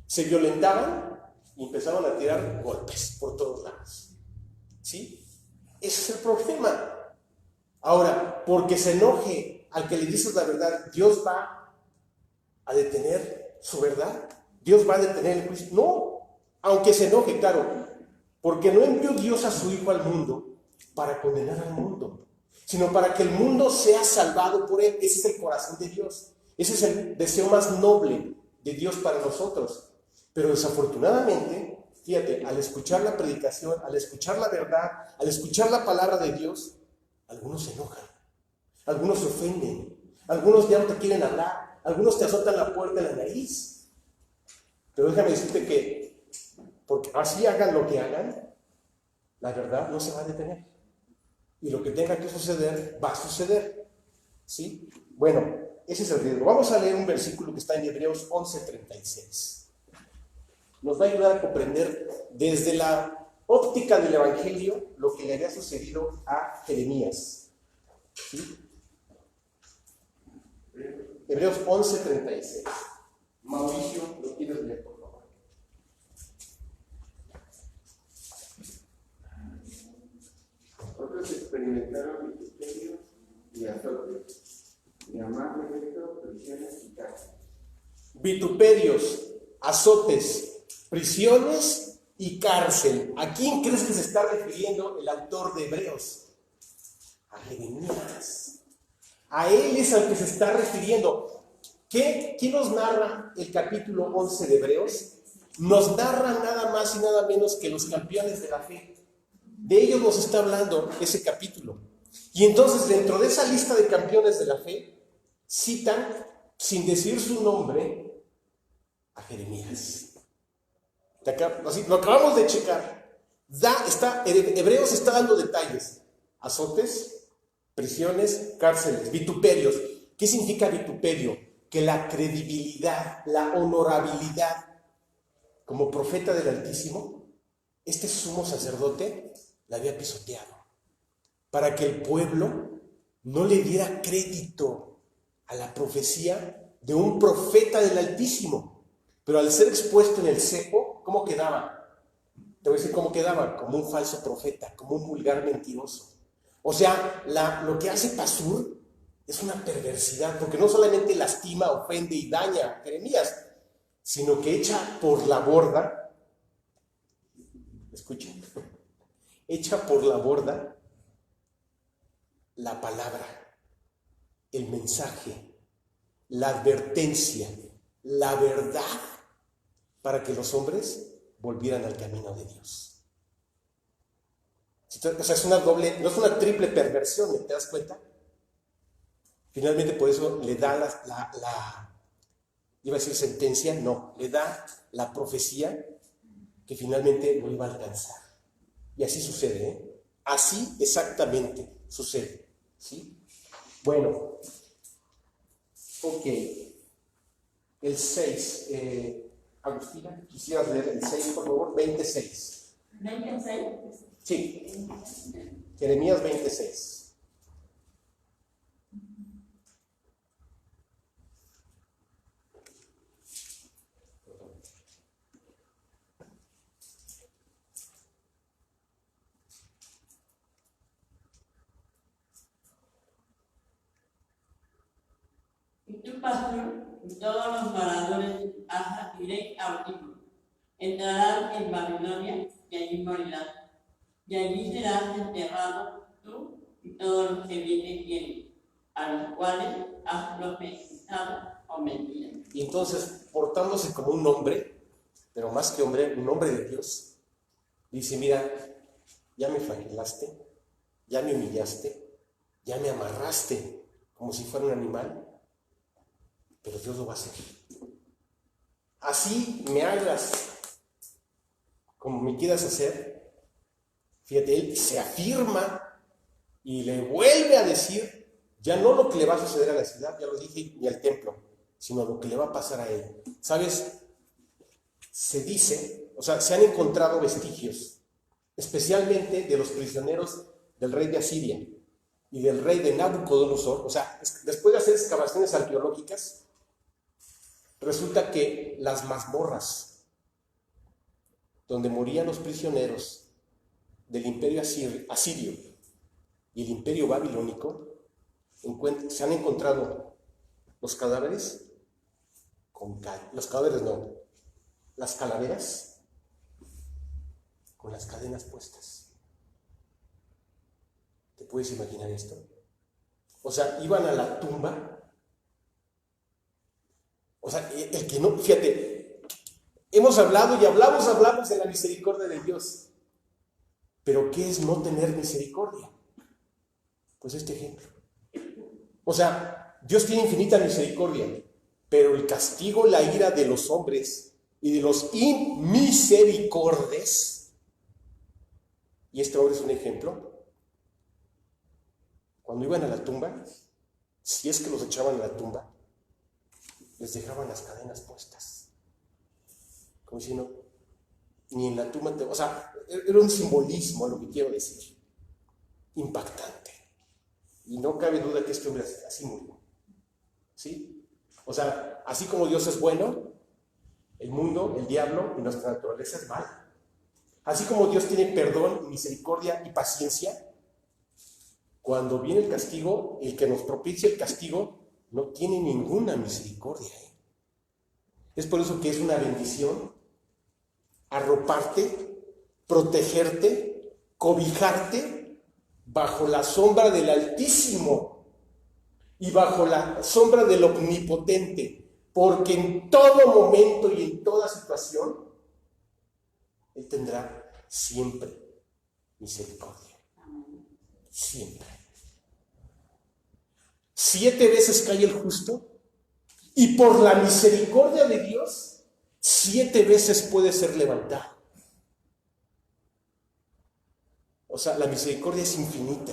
se violentaban y empezaban a tirar golpes por todos lados. ¿Sí? Ese es el problema. Ahora, porque se enoje al que le dices la verdad, ¿Dios va a detener su verdad? ¿Dios va a detener el juicio? No, aunque se enoje, claro, porque no envió Dios a su Hijo al mundo para condenar al mundo, sino para que el mundo sea salvado por él. Ese es el corazón de Dios. Ese es el deseo más noble de Dios para nosotros. Pero desafortunadamente, fíjate, al escuchar la predicación, al escuchar la verdad, al escuchar la palabra de Dios, algunos se enojan, algunos se ofenden, algunos ya no te quieren hablar, algunos te azotan la puerta en la nariz. Pero déjame decirte que, porque así hagan lo que hagan, la verdad no se va a detener. Y lo que tenga que suceder, va a suceder. ¿Sí? Bueno, ese es el riesgo. Vamos a leer un versículo que está en Hebreos 11:36. Nos va a ayudar a comprender desde la óptica del Evangelio lo que le había sucedido a Jeremías. ¿Sí? Hebreos 11:36. Mauricio, ¿lo quieres leer, por favor?
Otros experimentaron vituperios y azotes, y amablemente prisiones y cárcel.
Vituperios, azotes, prisiones y cárcel. ¿A quién crees que se está refiriendo el autor de Hebreos? A Jeremías. A él es al que se está refiriendo. ¿Quién nos narra el capítulo 11 de Hebreos? Nos narra nada más y nada menos que los campeones de la fe. De ellos nos está hablando ese capítulo. Y entonces, dentro de esa lista de campeones de la fe, citan, sin decir su nombre, a Jeremías. Así, lo acabamos de checar. Hebreos está dando detalles. Azotes, prisiones, cárceles, vituperios. ¿Qué significa vituperio? Que la credibilidad, la honorabilidad, como profeta del Altísimo, este sumo sacerdote la había pisoteado, para que el pueblo no le diera crédito a la profecía de un profeta del Altísimo. Pero al ser expuesto en el cepo, ¿cómo quedaba? Te voy a decir cómo quedaba: como un falso profeta, como un vulgar mentiroso. O sea, lo que hace Pasur es una perversidad, porque no solamente lastima, ofende y daña a Jeremías, sino que echa por la borda, escuchen, echa por la borda la palabra, el mensaje, la advertencia, la verdad, para que los hombres volvieran al camino de Dios. O sea, es una doble, no es una triple perversión, ¿te das cuenta? Finalmente, por eso le da iba a decir sentencia, no, le da la profecía que finalmente lo iba a alcanzar. Y así sucede, ¿eh? Así exactamente sucede, ¿sí? Bueno, ok. El 6, Agustina, quisieras leer el 6, por favor, 26.
¿26?
Sí, Jeremías 26.
Y tu pastor y todos los moradores de Aja iréis a Otipo. Entrarán en Babilonia y allí morirán. Y allí serás enterrado tú y todos los que vienen, a los cuales has profetizado o mentido.
Y entonces, portándose como un hombre, pero más que hombre, un hombre de Dios, dice: mira, ya me flagelaste, ya me humillaste, ya me amarraste como si fuera un animal, pero Dios lo va a hacer. Así me hagas como me quieras hacer. Fíjate, él se afirma y le vuelve a decir ya no lo que le va a suceder a la ciudad, ya lo dije, ni al templo, sino lo que le va a pasar a él. ¿Sabes? Se dice, o sea, se han encontrado vestigios, especialmente de los prisioneros del rey de Asiria y del rey de Nabucodonosor. O sea, después de hacer excavaciones arqueológicas, resulta que las mazmorras donde morían los prisioneros del imperio asirio y el imperio babilónico, se han encontrado los cadáveres las calaveras con las cadenas puestas. ¿Te puedes imaginar esto? O sea, iban a la tumba. O sea, el que no, fíjate, hemos hablado y hablamos de la misericordia de Dios. Pero ¿qué es no tener misericordia? Pues este ejemplo. O sea, Dios tiene infinita misericordia, pero el castigo, la ira de los hombres y de los inmisericordes, y este hombre es un ejemplo, cuando iban a la tumba, si es que los echaban a la tumba, les dejaban las cadenas puestas. Como diciendo, ni en la tumba, o sea, era un simbolismo lo que quiero decir. Impactante. Y no cabe duda que este hombre así murió. ¿Sí? O sea, así como Dios es bueno, el mundo, el diablo y nuestra naturaleza es mala. Así como Dios tiene perdón, misericordia y paciencia, cuando viene el castigo, el que nos propicia el castigo no tiene ninguna misericordia. Es por eso que es una bendición arroparte, protegerte, cobijarte bajo la sombra del Altísimo y bajo la sombra del Omnipotente, porque en todo momento y en toda situación Él tendrá siempre misericordia. Siempre. 7 veces cae el justo y por la misericordia de Dios 7 veces puede ser levantado. O sea, la misericordia es infinita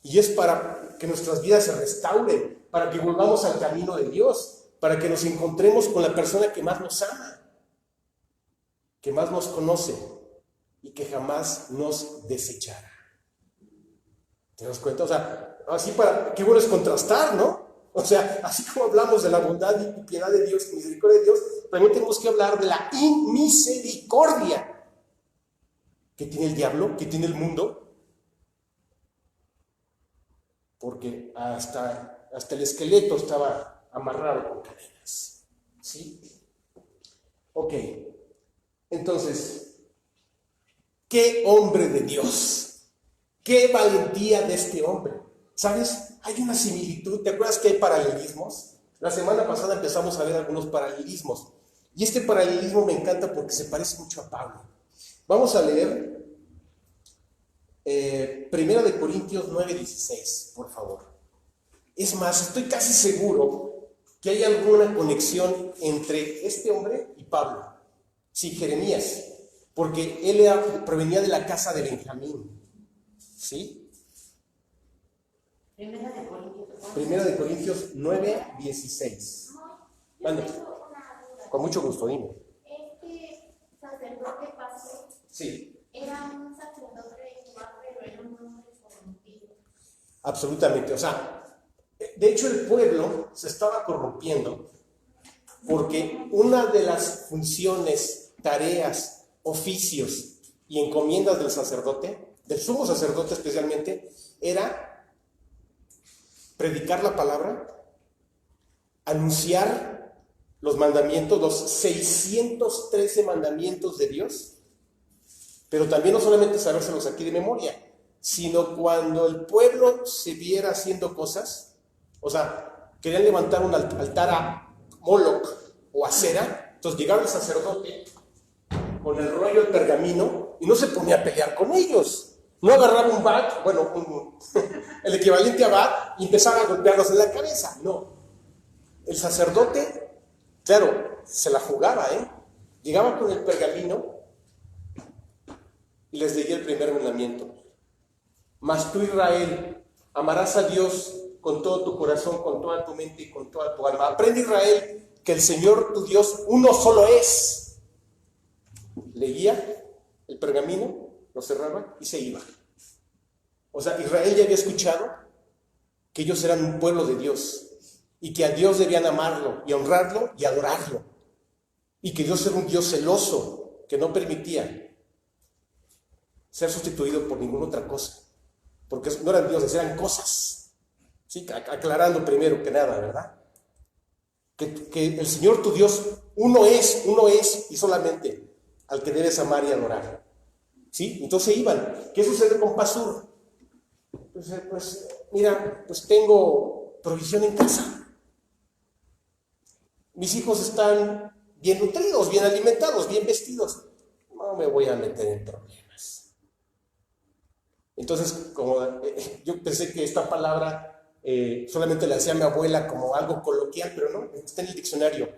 y es para que nuestras vidas se restauren, para que volvamos al camino de Dios, para que nos encontremos con la persona que más nos ama, que más nos conoce y que jamás nos desechará. ¿Te das cuenta? O sea, así para, qué bueno es contrastar, ¿no? O sea, así como hablamos de la bondad y piedad de Dios y misericordia de Dios, también tenemos que hablar de la inmisericordia que tiene el diablo, que tiene el mundo, porque hasta el esqueleto estaba amarrado con cadenas. ¿Sí? Ok. Entonces, ¿qué hombre de Dios? ¿Qué valentía de este hombre? ¿Sabes? Hay una similitud. ¿Te acuerdas que hay paralelismos? La semana pasada empezamos a ver algunos paralelismos. Y este paralelismo me encanta porque se parece mucho a Pablo. Vamos a leer 1 Corintios 9:16, por favor. Es más, estoy casi seguro que hay alguna conexión entre este hombre y Pablo. Sí, Jeremías, porque él provenía de la casa de Benjamín. ¿Sí?
1
de Corintios 9:16. Mande. Con mucho gusto, dime.
Este sacerdote pastor
Sí.
era un sacerdote de Jehová, pero era un hombre corrompido.
Absolutamente. O sea, de hecho el pueblo se estaba corrompiendo porque una de las funciones, tareas, oficios y encomiendas del sacerdote, del sumo sacerdote especialmente, era predicar la palabra, anunciar los mandamientos, los 613 mandamientos de Dios, pero también no solamente sabérselos aquí de memoria, sino cuando el pueblo se viera haciendo cosas, o sea, querían levantar un altar a Moloch o a Cera, entonces llegaba el sacerdote con el rollo de pergamino y no se ponía a pelear con ellos. No agarraba un bat, bueno, el equivalente a bat, y empezaba a golpearlos en la cabeza. No. El sacerdote, claro, se la jugaba, Llegaba con el pergamino y les leía el primer mandamiento. Mas tú, Israel, amarás a Dios con todo tu corazón, con toda tu mente y con toda tu alma. Aprende, Israel, que el Señor tu Dios uno solo es. Leía el pergamino, lo cerraba y se iba. O sea, Israel ya había escuchado que ellos eran un pueblo de Dios y que a Dios debían amarlo y honrarlo y adorarlo, y que Dios era un Dios celoso que no permitía ser sustituido por ninguna otra cosa, porque no eran dioses, eran cosas. Sí, aclarando primero que nada, ¿verdad? Que el Señor tu Dios uno es y solamente al que debes amar y adorar. ¿Sí? Entonces iban. ¿Qué sucede con Pasur? Pues mira, pues tengo provisión en casa. mis hijos están bien nutridos, bien alimentados, bien vestidos, no me voy a meter en problemas. Entonces, como yo pensé que esta palabra solamente la hacía mi abuela como algo coloquial, pero no, está en el diccionario.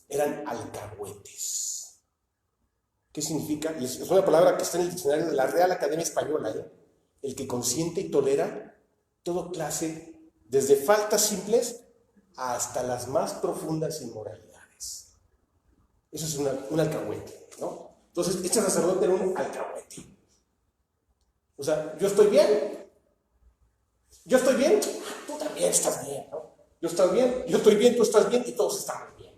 Eran alcahuetes. ¿Qué significa? Y es una palabra que está en el diccionario de la Real Academia Española, el que consiente y tolera toda clase, desde faltas simples hasta las más profundas inmoralidades. Eso es un alcahuete, ¿no? Entonces, este sacerdote era un alcahuete. O sea, yo estoy bien, tú también estás bien, ¿no? Yo estoy bien, tú estás bien y todos estamos bien.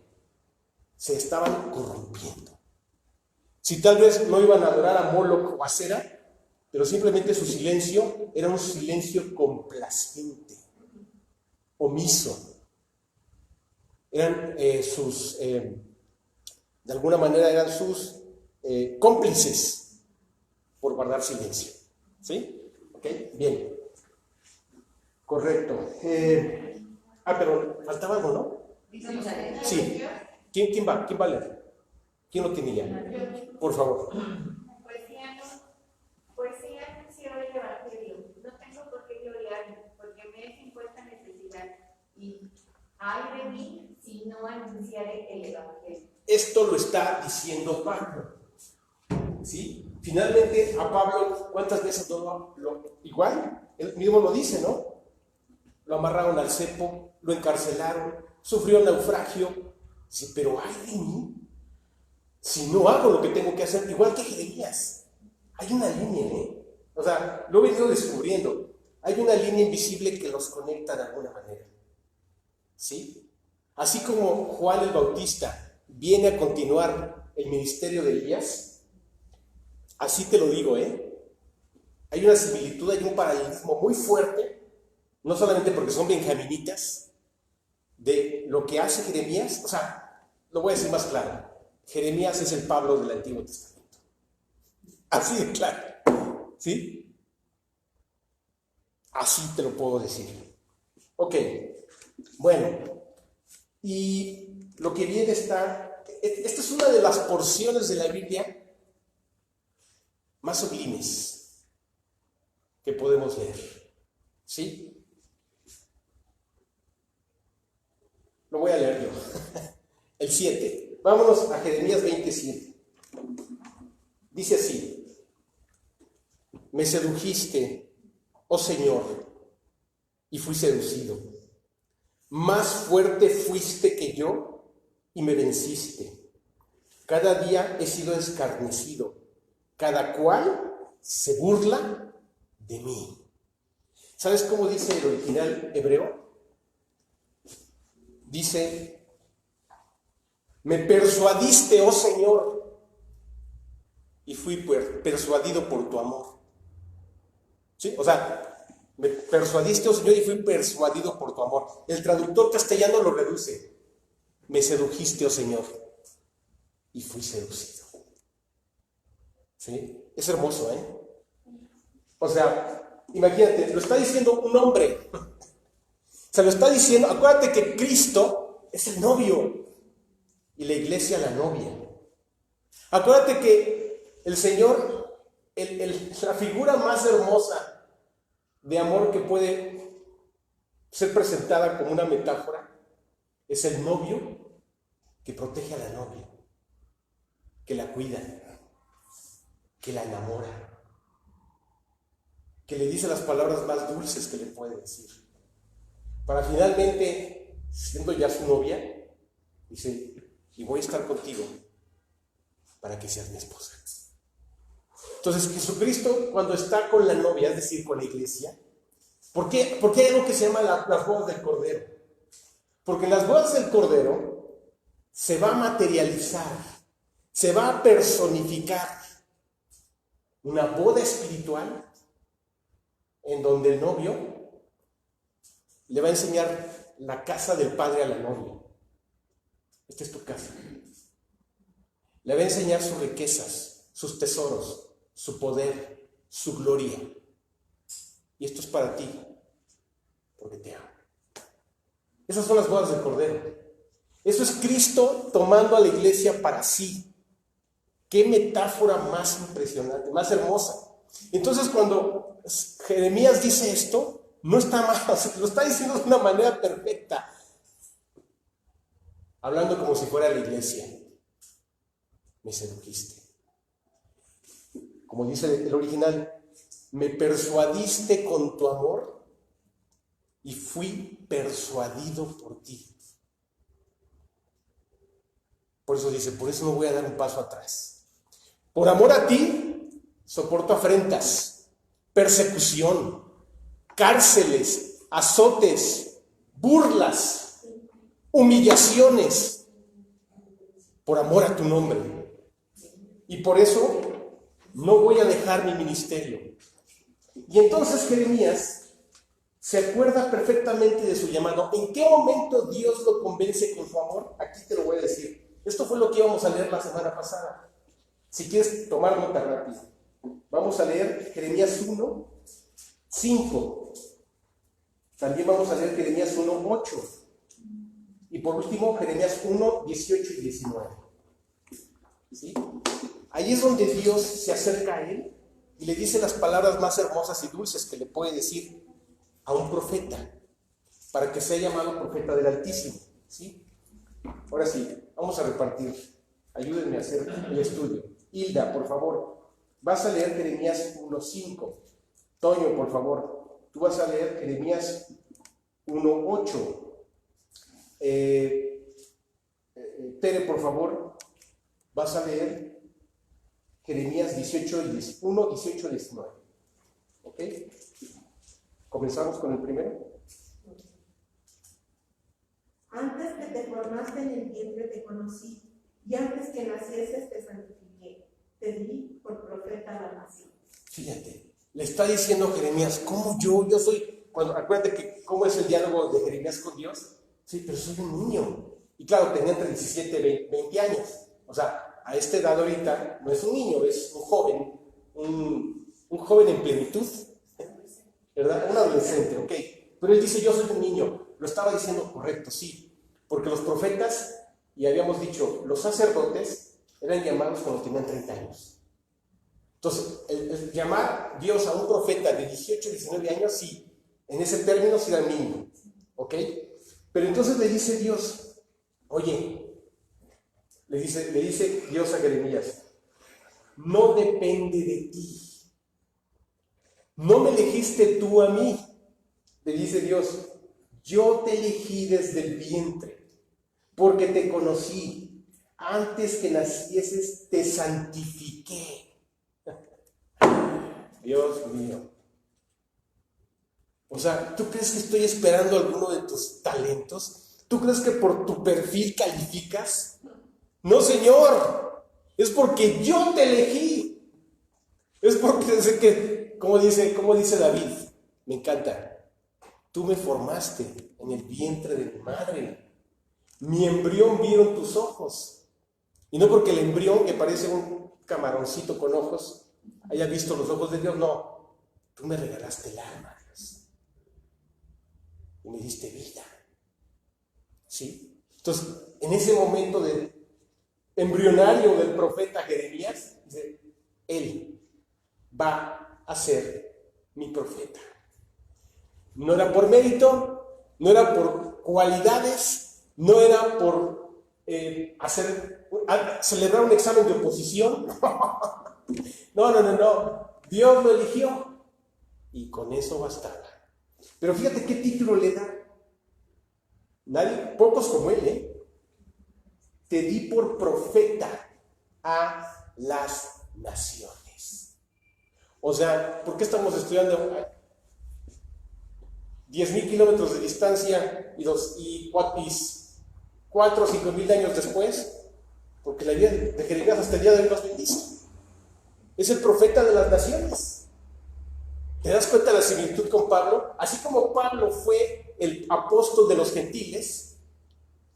Se estaban corrompiendo. Si tal vez no iban a adorar a Moloch o a Cera, pero simplemente su silencio era un silencio complaciente, omiso. Eran de alguna manera eran sus cómplices por guardar silencio. ¿Sí? ¿Ok? Bien. Correcto. Pero faltaba algo, ¿no? Sí. ¿Quién va? ¿Quién va a leer? ¿Quién lo tenía? Por favor.
Poesía anunció el Evangelio. No tengo por qué gloriarme, porque me es impuesta necesidad. Y ay de mí si no anunciaré el Evangelio.
Esto lo está diciendo Pablo. ¿Sí? Finalmente a Pablo, ¿cuántas veces igual? Él mismo lo dice, ¿no? Lo amarraron al cepo, lo encarcelaron, sufrió naufragio. Sí, pero ay de mí si no hago lo que tengo que hacer, igual que Jeremías. Hay una línea, O sea, lo he venido descubriendo. Hay una línea invisible que los conecta de alguna manera. ¿Sí? Así como Juan el Bautista viene a continuar el ministerio de Elías, así te lo digo, Hay una similitud, hay un paralelismo muy fuerte, no solamente porque son benjaminitas, de lo que hace Jeremías. O sea, lo voy a decir más claro. Jeremías es el Pablo del Antiguo Testamento. Así de claro. ¿Sí? Así te lo puedo decir. Ok. Bueno. Y lo que viene está... Esta es una de las porciones de la Biblia más sublimes que podemos leer. ¿Sí? Lo voy a leer yo. El 7. Vámonos a Jeremías 27. Dice así: me sedujiste, oh Señor, y fui seducido. Más fuerte fuiste que yo y me venciste. Cada día he sido escarnecido. Cada cual se burla de mí. ¿Sabes cómo dice el original hebreo? Dice: me persuadiste, oh Señor, y fui persuadido por tu amor. ¿Sí? O sea, me persuadiste, oh Señor, y fui persuadido por tu amor. El traductor castellano lo reduce: me sedujiste, oh Señor, y fui seducido. ¿Sí? Es hermoso, O sea, imagínate, lo está diciendo un hombre. Se lo está diciendo, acuérdate que Cristo es el novio y la iglesia la novia. Acuérdate que el Señor, la figura más hermosa de amor que puede ser presentada como una metáfora, es el novio que protege a la novia, que la cuida, que la enamora, que le dice las palabras más dulces que le puede decir, para finalmente, siendo ya su novia, dice: y voy a estar contigo para que seas mi esposa. Entonces, Jesucristo, cuando está con la novia, es decir, con la iglesia, ¿por qué hay algo que se llama las bodas del Cordero? Porque en las bodas del Cordero se va a materializar, se va a personificar una boda espiritual en donde el novio le va a enseñar la casa del Padre a la novia. Esta es tu casa. Le va a enseñar sus riquezas, sus tesoros, su poder, su gloria. Y esto es para ti, porque te amo. Esas son las bodas del Cordero. Eso es Cristo tomando a la iglesia para sí. Qué metáfora más impresionante, más hermosa. Entonces, cuando Jeremías dice esto, no está mal, lo está diciendo de una manera perfecta, hablando como si fuera la iglesia. Me sedujiste. Como dice el original, me persuadiste con tu amor y fui persuadido por ti. Por eso dice, por eso no voy a dar un paso atrás. Por amor a ti, soporto afrentas, persecución, cárceles, azotes, burlas, humillaciones, por amor a tu nombre. Y por eso no voy a dejar mi ministerio. Y entonces Jeremías se acuerda perfectamente de su llamado. ¿En qué momento Dios lo convence con su amor? Aquí te lo voy a decir. Esto fue lo que íbamos a leer la semana pasada. Si quieres tomar nota rápida. Vamos a leer Jeremías 1, 5. También vamos a leer Jeremías 1, 8. Y por último, Jeremías 1, 18 y 19. ¿Sí? Ahí es donde Dios se acerca a él y le dice las palabras más hermosas y dulces que le puede decir a un profeta, para que sea llamado profeta del Altísimo. ¿Sí? Ahora sí, vamos a repartir. Ayúdenme a hacer el estudio. Hilda, por favor, vas a leer Jeremías 1, 5. Toño, por favor, tú vas a leer Jeremías 1, 8. Tere, por favor, vas a leer Jeremías 1, 18, 19. ¿Ok? Comenzamos con el primero.
Antes que te formaste en el vientre te conocí, y antes que nacieses te santifiqué, te di por profeta a la nación.
Fíjate, le está diciendo Jeremías, ¿cómo yo soy? Acuérdate que cómo es el diálogo de Jeremías con Dios. Sí, pero soy un niño. Y claro, tenía entre 17 y 20 años. O sea, a esta edad ahorita no es un niño, es un joven, un joven en plenitud, ¿verdad? Un adolescente, ok. Pero él dice, yo soy un niño. Lo estaba diciendo correcto, sí. Porque los profetas, y habíamos dicho, los sacerdotes eran llamados cuando tenían 30 años. Entonces, el llamar Dios a un profeta de 18, 19 años, sí, en ese término sí era niño, ¿ok? Pero entonces le dice Dios, oye, le dice Dios a Jeremías, no depende de ti, no me elegiste tú a mí, le dice Dios, yo te elegí desde el vientre, porque te conocí, antes que nacieses te santifiqué. Dios mío. O sea, ¿tú crees que estoy esperando alguno de tus talentos? ¿Tú crees que por tu perfil calificas? No, Señor. Es porque yo te elegí. Es porque sé que, como dice David, me encanta. Tú me formaste en el vientre de mi madre. Mi embrión vieron tus ojos. Y no porque el embrión, que parece un camaroncito con ojos, haya visto los ojos de Dios. No. Tú me regalaste el alma, Dios. Y me diste vida. ¿Sí? Entonces, en ese momento de embrionario del profeta Jeremías, dice, él va a ser mi profeta. No era por mérito, no era por cualidades, no era por celebrar un examen de oposición. No. Dios lo eligió y con eso bastaba. Pero fíjate qué título le da. Pocos como él, Te di por profeta a las naciones. O sea, ¿por qué estamos estudiando 10,000 kilómetros de distancia y 4 o 5,000 años después? Porque la vida de Jeremías hasta el día de hoy nos bendice. Es el profeta de las naciones. ¿Te das cuenta de la similitud con Pablo? Así como Pablo fue el apóstol de los gentiles,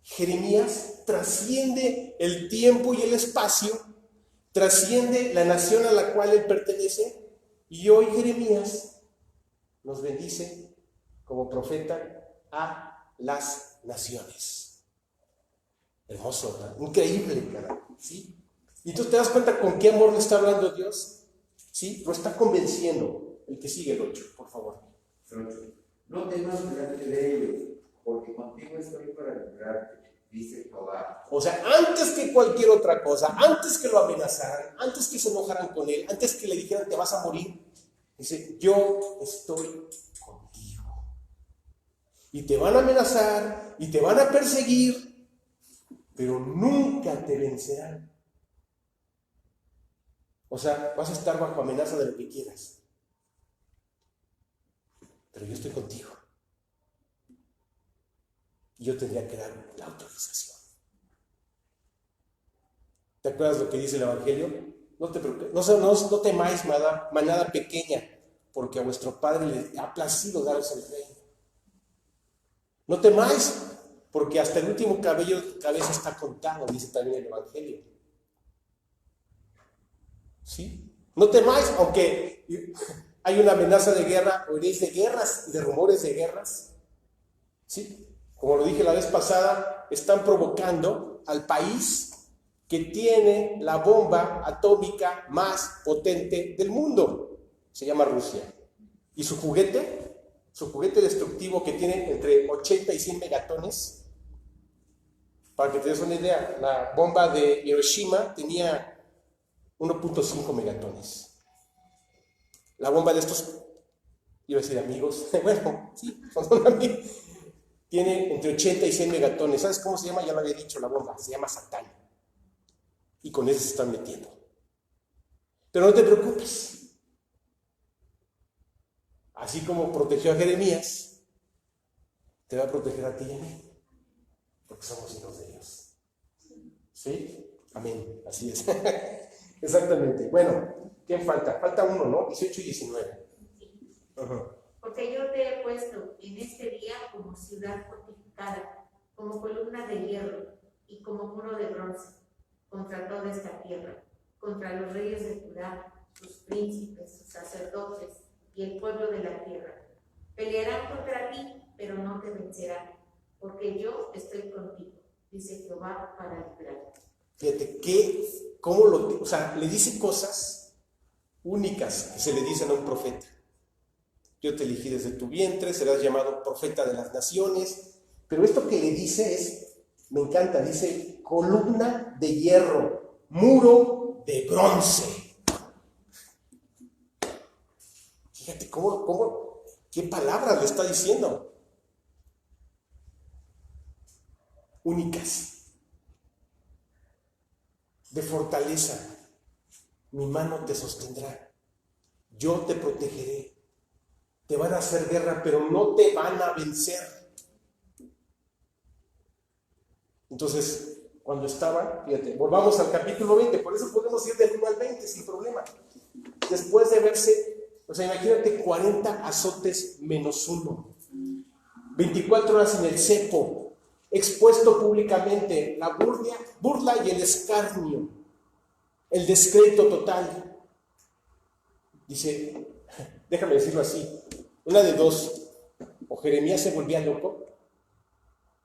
Jeremías trasciende el tiempo y el espacio, trasciende la nación a la cual él pertenece, y hoy Jeremías nos bendice como profeta a las naciones. Hermoso, ¿verdad? Increíble, cara. ¿Sí? Y entonces te das cuenta con qué amor le está hablando Dios. ¿Sí? Lo está convenciendo. El que sigue el 8, por favor.
No temas delante de ellos, porque contigo estoy para librarte, dice Jehová.
O sea, antes que cualquier otra cosa, antes que lo amenazaran, antes que se enojaran con él, antes que le dijeran te vas a morir, dice, yo estoy contigo. Y te van a amenazar, y te van a perseguir, pero nunca te vencerán. O sea, vas a estar bajo amenaza de lo que quieras. Pero yo estoy contigo. Y yo tendría que dar la autorización. ¿Te acuerdas lo que dice el Evangelio? No te preocupes, no temáis manada pequeña, porque a vuestro Padre le ha placido daros el reino. No temáis, porque hasta el último cabello de tu cabeza está contado, dice también el Evangelio. ¿Sí? No temáis, aunque hay una amenaza de guerra, oiréis de guerras y de rumores de guerras. ¿Sí? Como lo dije la vez pasada, están provocando al país que tiene la bomba atómica más potente del mundo. Se llama Rusia. Y su juguete destructivo que tiene entre 80 y 100 megatones, para que te des una idea, la bomba de Hiroshima tenía 1.5 megatones. La bomba de estos, iba a decir amigos, bueno, sí, son amigos, tiene entre 80 y 100 megatones. ¿Sabes cómo se llama? Ya lo había dicho la bomba, se llama Satán. Y con eso se están metiendo. Pero no te preocupes. Así como protegió a Jeremías, te va a proteger a ti y a mí, porque somos hijos de Dios. ¿Sí? Amén. Así es. Exactamente. Bueno, ¿quién falta? Falta uno, ¿no? 18 y 19. Uh-huh.
Porque yo te he puesto en este día como ciudad fortificada, como columna de hierro y como muro de bronce, contra toda esta tierra, contra los reyes de Judá, sus príncipes, sus sacerdotes y el pueblo de la tierra. Pelearán contra ti, pero no te vencerán, porque yo estoy contigo, dice Jehová, para librarte.
Fíjate, le dice cosas únicas que se le dicen a un profeta. Yo te elegí desde tu vientre, serás llamado profeta de las naciones. Pero esto que le dice me encanta, dice columna de hierro, muro de bronce. Fíjate qué palabras le está diciendo. Únicas. De fortaleza. Mi mano te sostendrá. Yo te protegeré. Te van a hacer guerra, pero no te van a vencer. Entonces, cuando estaba, fíjate, volvamos al capítulo 20, por eso podemos ir del 1 al 20 sin problema. Después de verse, imagínate 40 azotes menos 1, 24 horas en el cepo, expuesto públicamente, la burla y el escarnio, el descrédito total. Dice, déjame decirlo así, una de dos, o Jeremías se volvía loco,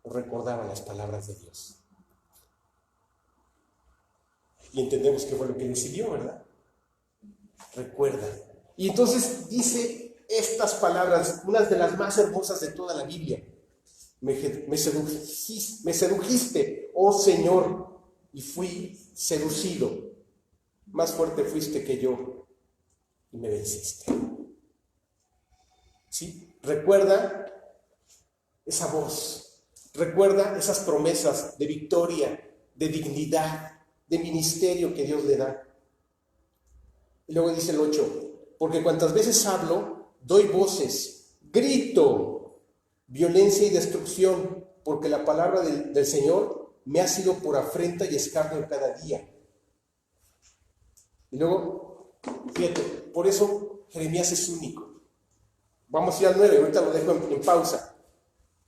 o recordaba las palabras de Dios. Y entendemos que fue lo que decidió, ¿verdad? Recuerda. Y entonces dice estas palabras, unas de las más hermosas de toda la Biblia. Me sedujiste, oh Señor, y fui seducido. Más fuerte fuiste que yo y me venciste. ¿Sí? Recuerda esa voz, recuerda esas promesas de victoria, de dignidad, de ministerio que Dios le da. Y luego dice el 8, porque cuantas veces hablo, doy voces, grito, violencia y destrucción, porque la palabra del Señor me ha sido por afrenta y escarnio cada día. Y luego, fíjate, por eso Jeremías es único. Vamos a ir al 9, ahorita lo dejo en pausa.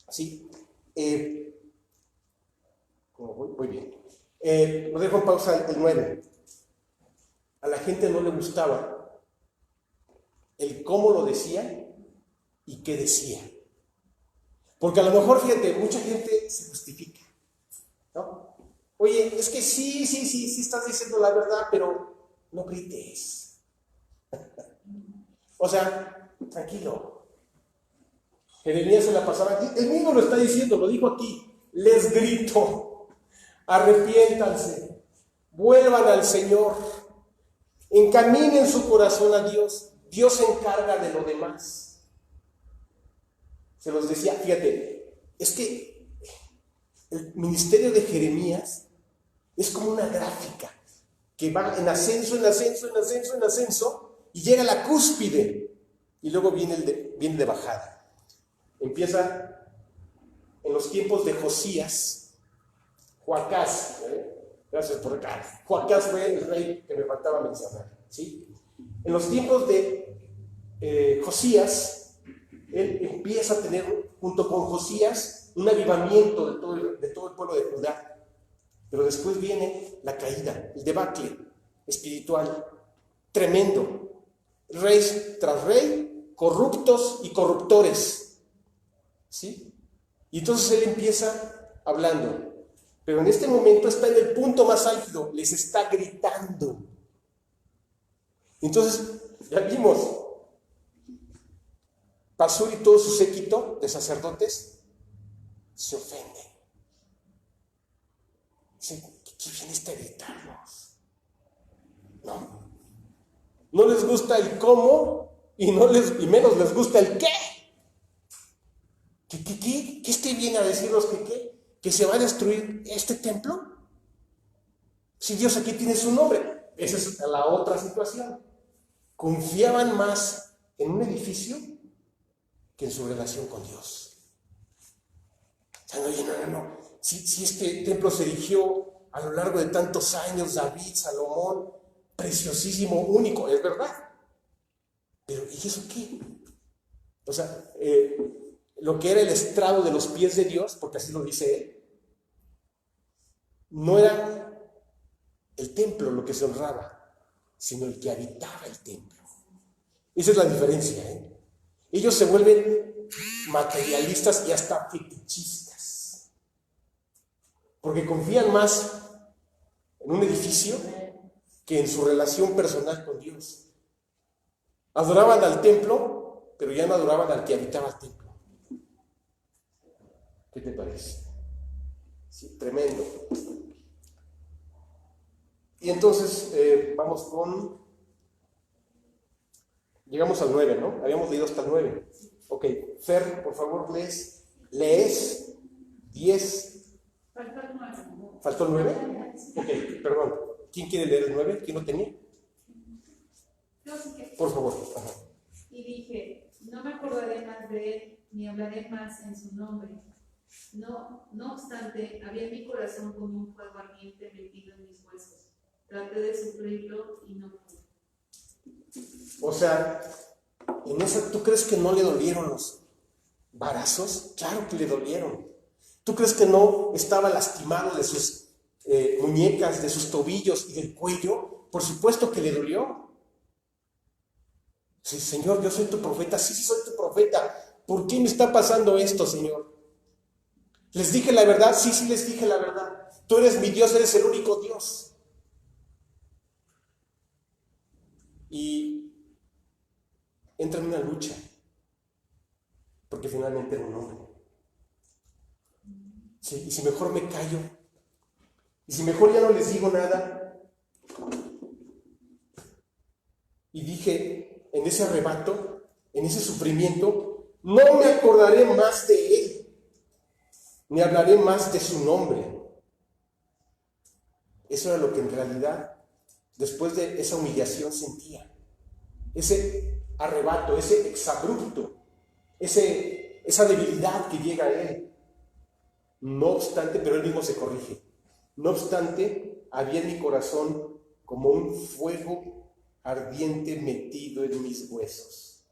Así. ¿Cómo voy? Muy bien. Lo dejo en pausa el 9. A la gente no le gustaba el cómo lo decía y qué decía. Porque a lo mejor, fíjate, mucha gente se justifica, ¿no? Oye, es que sí estás diciendo la verdad, pero no grites. O sea, tranquilo. Jeremías se la pasaba aquí. El mismo lo está diciendo, lo dijo aquí. Les grito, arrepiéntanse, vuelvan al Señor, encaminen su corazón a Dios. Dios se encarga de lo demás. Se los decía, fíjate, es que el ministerio de Jeremías es como una gráfica que va en ascenso, y llega a la cúspide y luego viene de bajada. Empieza en los tiempos de Josías, Joacás, gracias por acá. Joacás fue el rey que me faltaba mencionar, ¿sí? En los tiempos de Josías, él empieza a tener, junto con Josías, un avivamiento de todo el pueblo de Judá. Pero después viene la caída, el debacle espiritual tremendo. Rey tras rey, corruptos y corruptores, ¿sí? Y entonces él empieza hablando, pero en este momento está en el punto más álgido, les está gritando. Entonces, ya vimos, Pasur y todo su séquito de sacerdotes se ofenden. Dicen, ¿qué viene a gritarnos? No les gusta el cómo y menos les gusta el qué. ¿Qué este viene a decirnos que se va a destruir este templo? Si Dios aquí tiene su nombre. Esa es la otra situación. Confiaban más en un edificio que en su relación con Dios. O sea, no. Si este templo se erigió a lo largo de tantos años, David, Salomón, preciosísimo, único, es verdad. Pero ¿y eso qué? O sea, lo que era el estrado de los pies de Dios, porque así lo dice él, no era el templo lo que se honraba, sino el que habitaba el templo. Esa es la diferencia, ¿eh? Ellos se vuelven materialistas y hasta fetichistas, porque confían más en un edificio que en su relación personal con Dios. Adoraban al templo, pero ya no adoraban al que habitaba el templo. ¿Qué te parece? Sí, tremendo. Y entonces llegamos al 9, ¿no? Habíamos leído hasta el 9. Ok, Fer, por favor, lees 10. ¿Faltó el 9? Ok, perdón. ¿Quién quiere leer el 9? ¿Quién lo tenía? Por favor. Ajá.
Y dije, no me acordaré más de él, ni hablaré más en su nombre. No obstante, había en mi corazón como un fuego ardiente metido en mis huesos. Traté de sufrirlo y no pude.
O sea, ¿tú crees que no le dolieron los varazos? Claro que le dolieron. ¿Tú crees que no estaba lastimado de sus muñecas, de sus tobillos y del cuello? Por supuesto que le dolió. Sí, Señor, yo soy tu profeta. Sí, soy tu profeta. ¿Por qué me está pasando esto, Señor? ¿Les dije la verdad? Sí, les dije la verdad. Tú eres mi Dios, eres el único Dios. Y entra en una lucha, porque finalmente era un hombre. Sí, y si mejor me callo, y si mejor ya no les digo nada. Y dije, en ese arrebato, en ese sufrimiento, no me acordaré más de él, ni hablaré más de su nombre. Eso era lo que en realidad, después de esa humillación, sentía. Ese arrebato, ese exabrupto, esa debilidad que llega a él. No obstante, pero él mismo se corrige. No obstante, había en mi corazón como un fuego ardiente metido en mis huesos.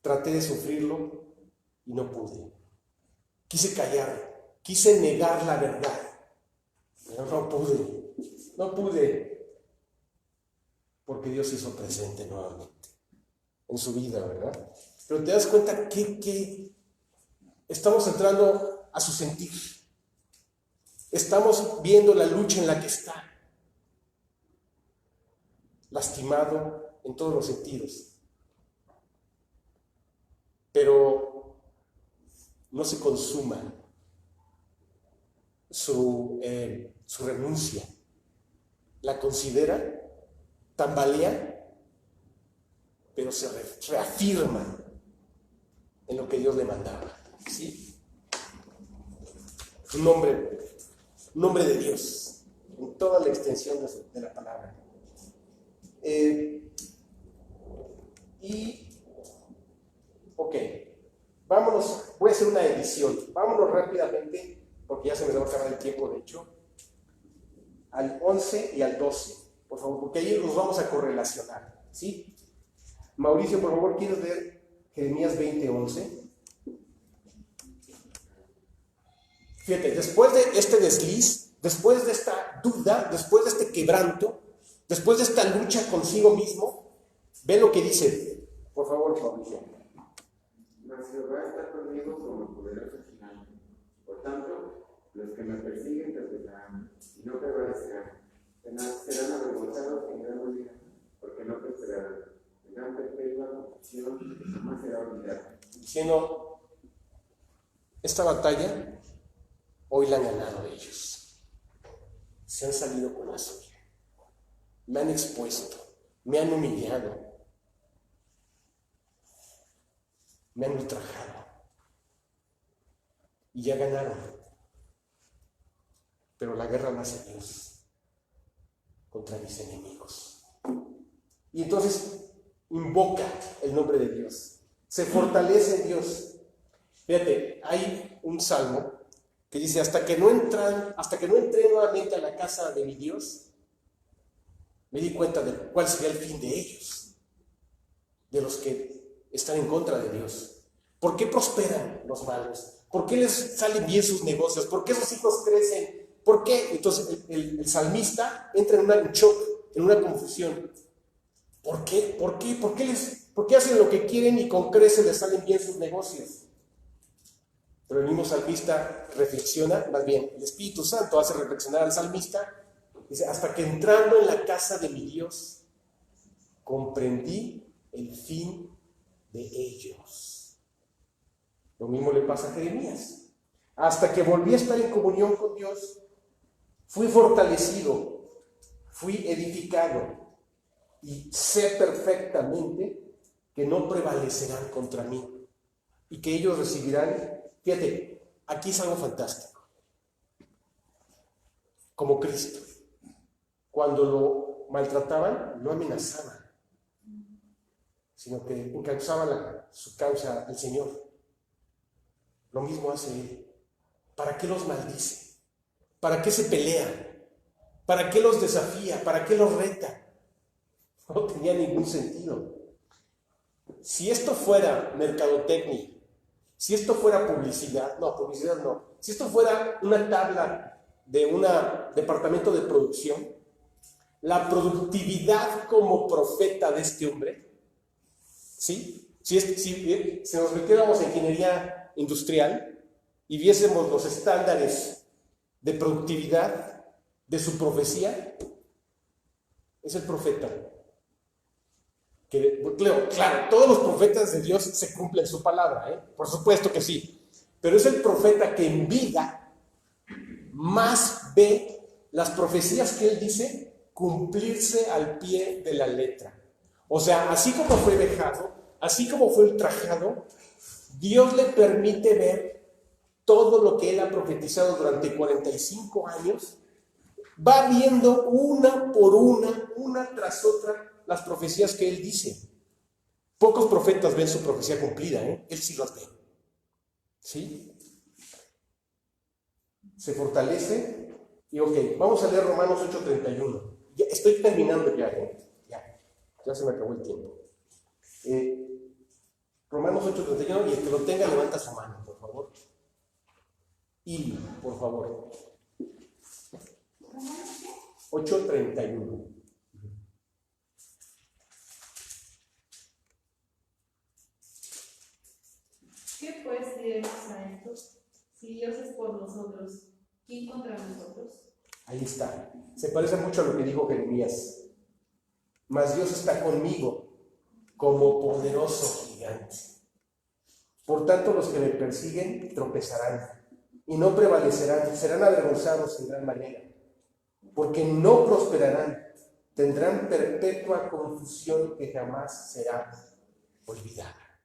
Traté de sufrirlo y no pude. Quise callar, quise negar la verdad, pero no pude. Porque Dios se hizo presente nuevamente en su vida, ¿verdad? Pero te das cuenta que estamos entrando a su sentir. Estamos viendo la lucha en la que está. Lastimado en todos los sentidos. Pero no se consuma su renuncia. La considera, tambalea, pero se reafirma en lo que Dios le mandaba. ¿Sí? Un nombre de Dios, en toda la extensión de la palabra. Ok, vámonos, voy a hacer una edición, vámonos rápidamente, porque ya se me va a acabar el tiempo, de hecho, al 11 y al 12, por favor, porque ahí los vamos a correlacionar, ¿sí? Mauricio, por favor, ¿quieres leer Jeremías 20:11? Fíjate, después de este desliz, después de esta duda, después de este quebranto, después de esta lucha consigo mismo, ve lo que dice, por favor, Mauricio.
Mas Jehová está conmigo como poderoso gigante. Por tanto, los que me persiguen tropezarán y no prevalecerán. Serán avergonzados en gran manera, porque no prosperarán. Tendrán perpetua confusión que jamás será olvidada.
Diciendo, esta batalla hoy la han ganado ellos. Se han salido con la suya. Me han expuesto, me han humillado, me han ultrajado y ya ganaron. Pero la guerra la hace Dios contra mis enemigos. Y entonces invoca el nombre de Dios, se fortalece en Dios. Fíjate, hay un salmo que dice, hasta que no entré nuevamente a la casa de mi Dios, me di cuenta de cuál sería el fin de ellos, de los que están en contra de Dios. ¿Por qué prosperan los malos? ¿Por qué les salen bien sus negocios? ¿Por qué sus hijos crecen? ¿Por qué? Entonces el salmista entra en un shock, en una confusión. ¿Por qué? ¿Por qué hacen lo que quieren y con creces les salen bien sus negocios? Pero el mismo salmista reflexiona, más bien el Espíritu Santo hace reflexionar al salmista. Dice, hasta que entrando en la casa de mi Dios, comprendí el fin de ellos. Lo mismo le pasa a Jeremías. Hasta que volví a estar en comunión con Dios, fui fortalecido, fui edificado y sé perfectamente que no prevalecerán contra mí y que ellos recibirán. Fíjate, aquí es algo fantástico. Como Cristo. Cuando lo maltrataban, no amenazaban, sino que encauzaban su causa al Señor. Lo mismo hace Él. ¿Para qué los maldice? ¿Para qué se pelea? ¿Para qué los desafía? ¿Para qué los reta? No tenía ningún sentido. Si esto fuera mercadotecnia, si esto fuera publicidad no. Si esto fuera una tabla de un departamento de producción, la productividad como profeta de este hombre, ¿sí? Si nos metiéramos en ingeniería industrial y viésemos los estándares de productividad de su profecía, es el profeta. Claro, todos los profetas de Dios se cumplen su palabra, por supuesto que sí, pero es el profeta que en vida más ve las profecías que él dice cumplirse al pie de la letra. O sea, así como fue vejado, así como fue ultrajado, Dios le permite ver todo lo que él ha profetizado durante 45 años, va viendo una por una tras otra, las profecías que él dice. Pocos profetas ven su profecía cumplida, él sí las ve. ¿Sí? Se fortalece y vamos a leer Romanos 8:31. Ya, estoy terminando ya, ya se me acabó el tiempo. Romanos 8:31, y el que lo tenga levanta su mano, por favor. Y, por favor. 8:31.
¿Qué pues diremos a esto? Si Dios es por nosotros, ¿Quién contra nosotros?
Ahí está. Se parece mucho a lo que dijo Jeremías. Mas Dios está conmigo como poderoso gigante. Por tanto, los que me persiguen tropezarán y no prevalecerán, serán avergonzados en gran manera, porque no prosperarán, tendrán perpetua confusión que jamás será olvidada.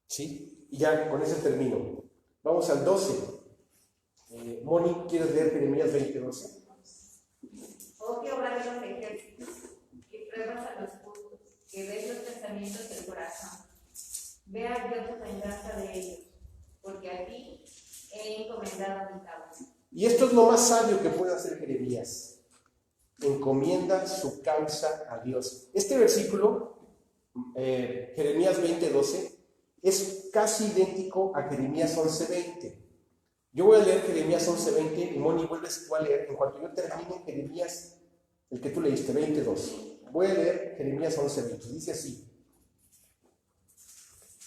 ¿Sí? Y ya con ese termino. Vamos al 12. Moni, ¿quieres leer Jeremías 20:12?
Oh Jehová de los ejércitos, que pruebas a los justos, que ves los pensamientos del corazón. Vea yo tu venganza de ellos, porque a ti he encomendado mi causa.
Y esto es lo más sabio que puede hacer Jeremías. Encomienda su causa a Dios. Este versículo, Jeremías 20:12, es casi idéntico a Jeremías 11:20. Yo voy a leer Jeremías 11:20 y Moni, vuelves tú a leer. En cuanto yo termine Jeremías, el que tú leíste, 20:12. Voy a leer Jeremías 11:20. Dice así: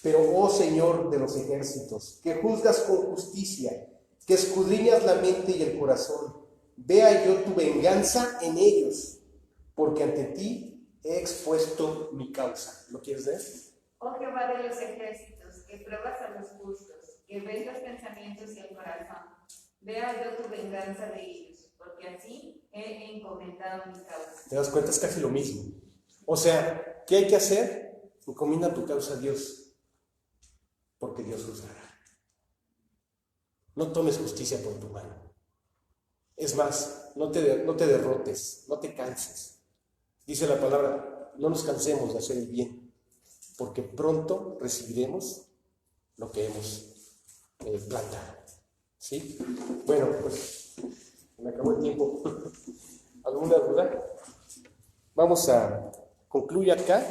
pero, oh Señor de los ejércitos, que juzgas con justicia, que escudriñas la mente y el corazón, vea yo tu venganza en ellos, porque ante ti he expuesto mi causa. ¿Lo quieres leer?
Oh Jehová de los ejércitos, que pruebas a los justos, que ves los pensamientos y el corazón, vea yo tu venganza de ellos, porque así he encomendado mi causa.
¿Te das cuenta? Es casi lo mismo. O sea, ¿qué hay que hacer? Encomienda tu causa a Dios, porque Dios juzgará. No tomes justicia por tu mano. Es más, no te derrotes, no te canses. Dice la palabra, no nos cansemos de hacer el bien, porque pronto recibiremos lo que hemos plantado. ¿Sí? Bueno, pues me acabó el tiempo. ¿Alguna duda? Vamos a concluir acá.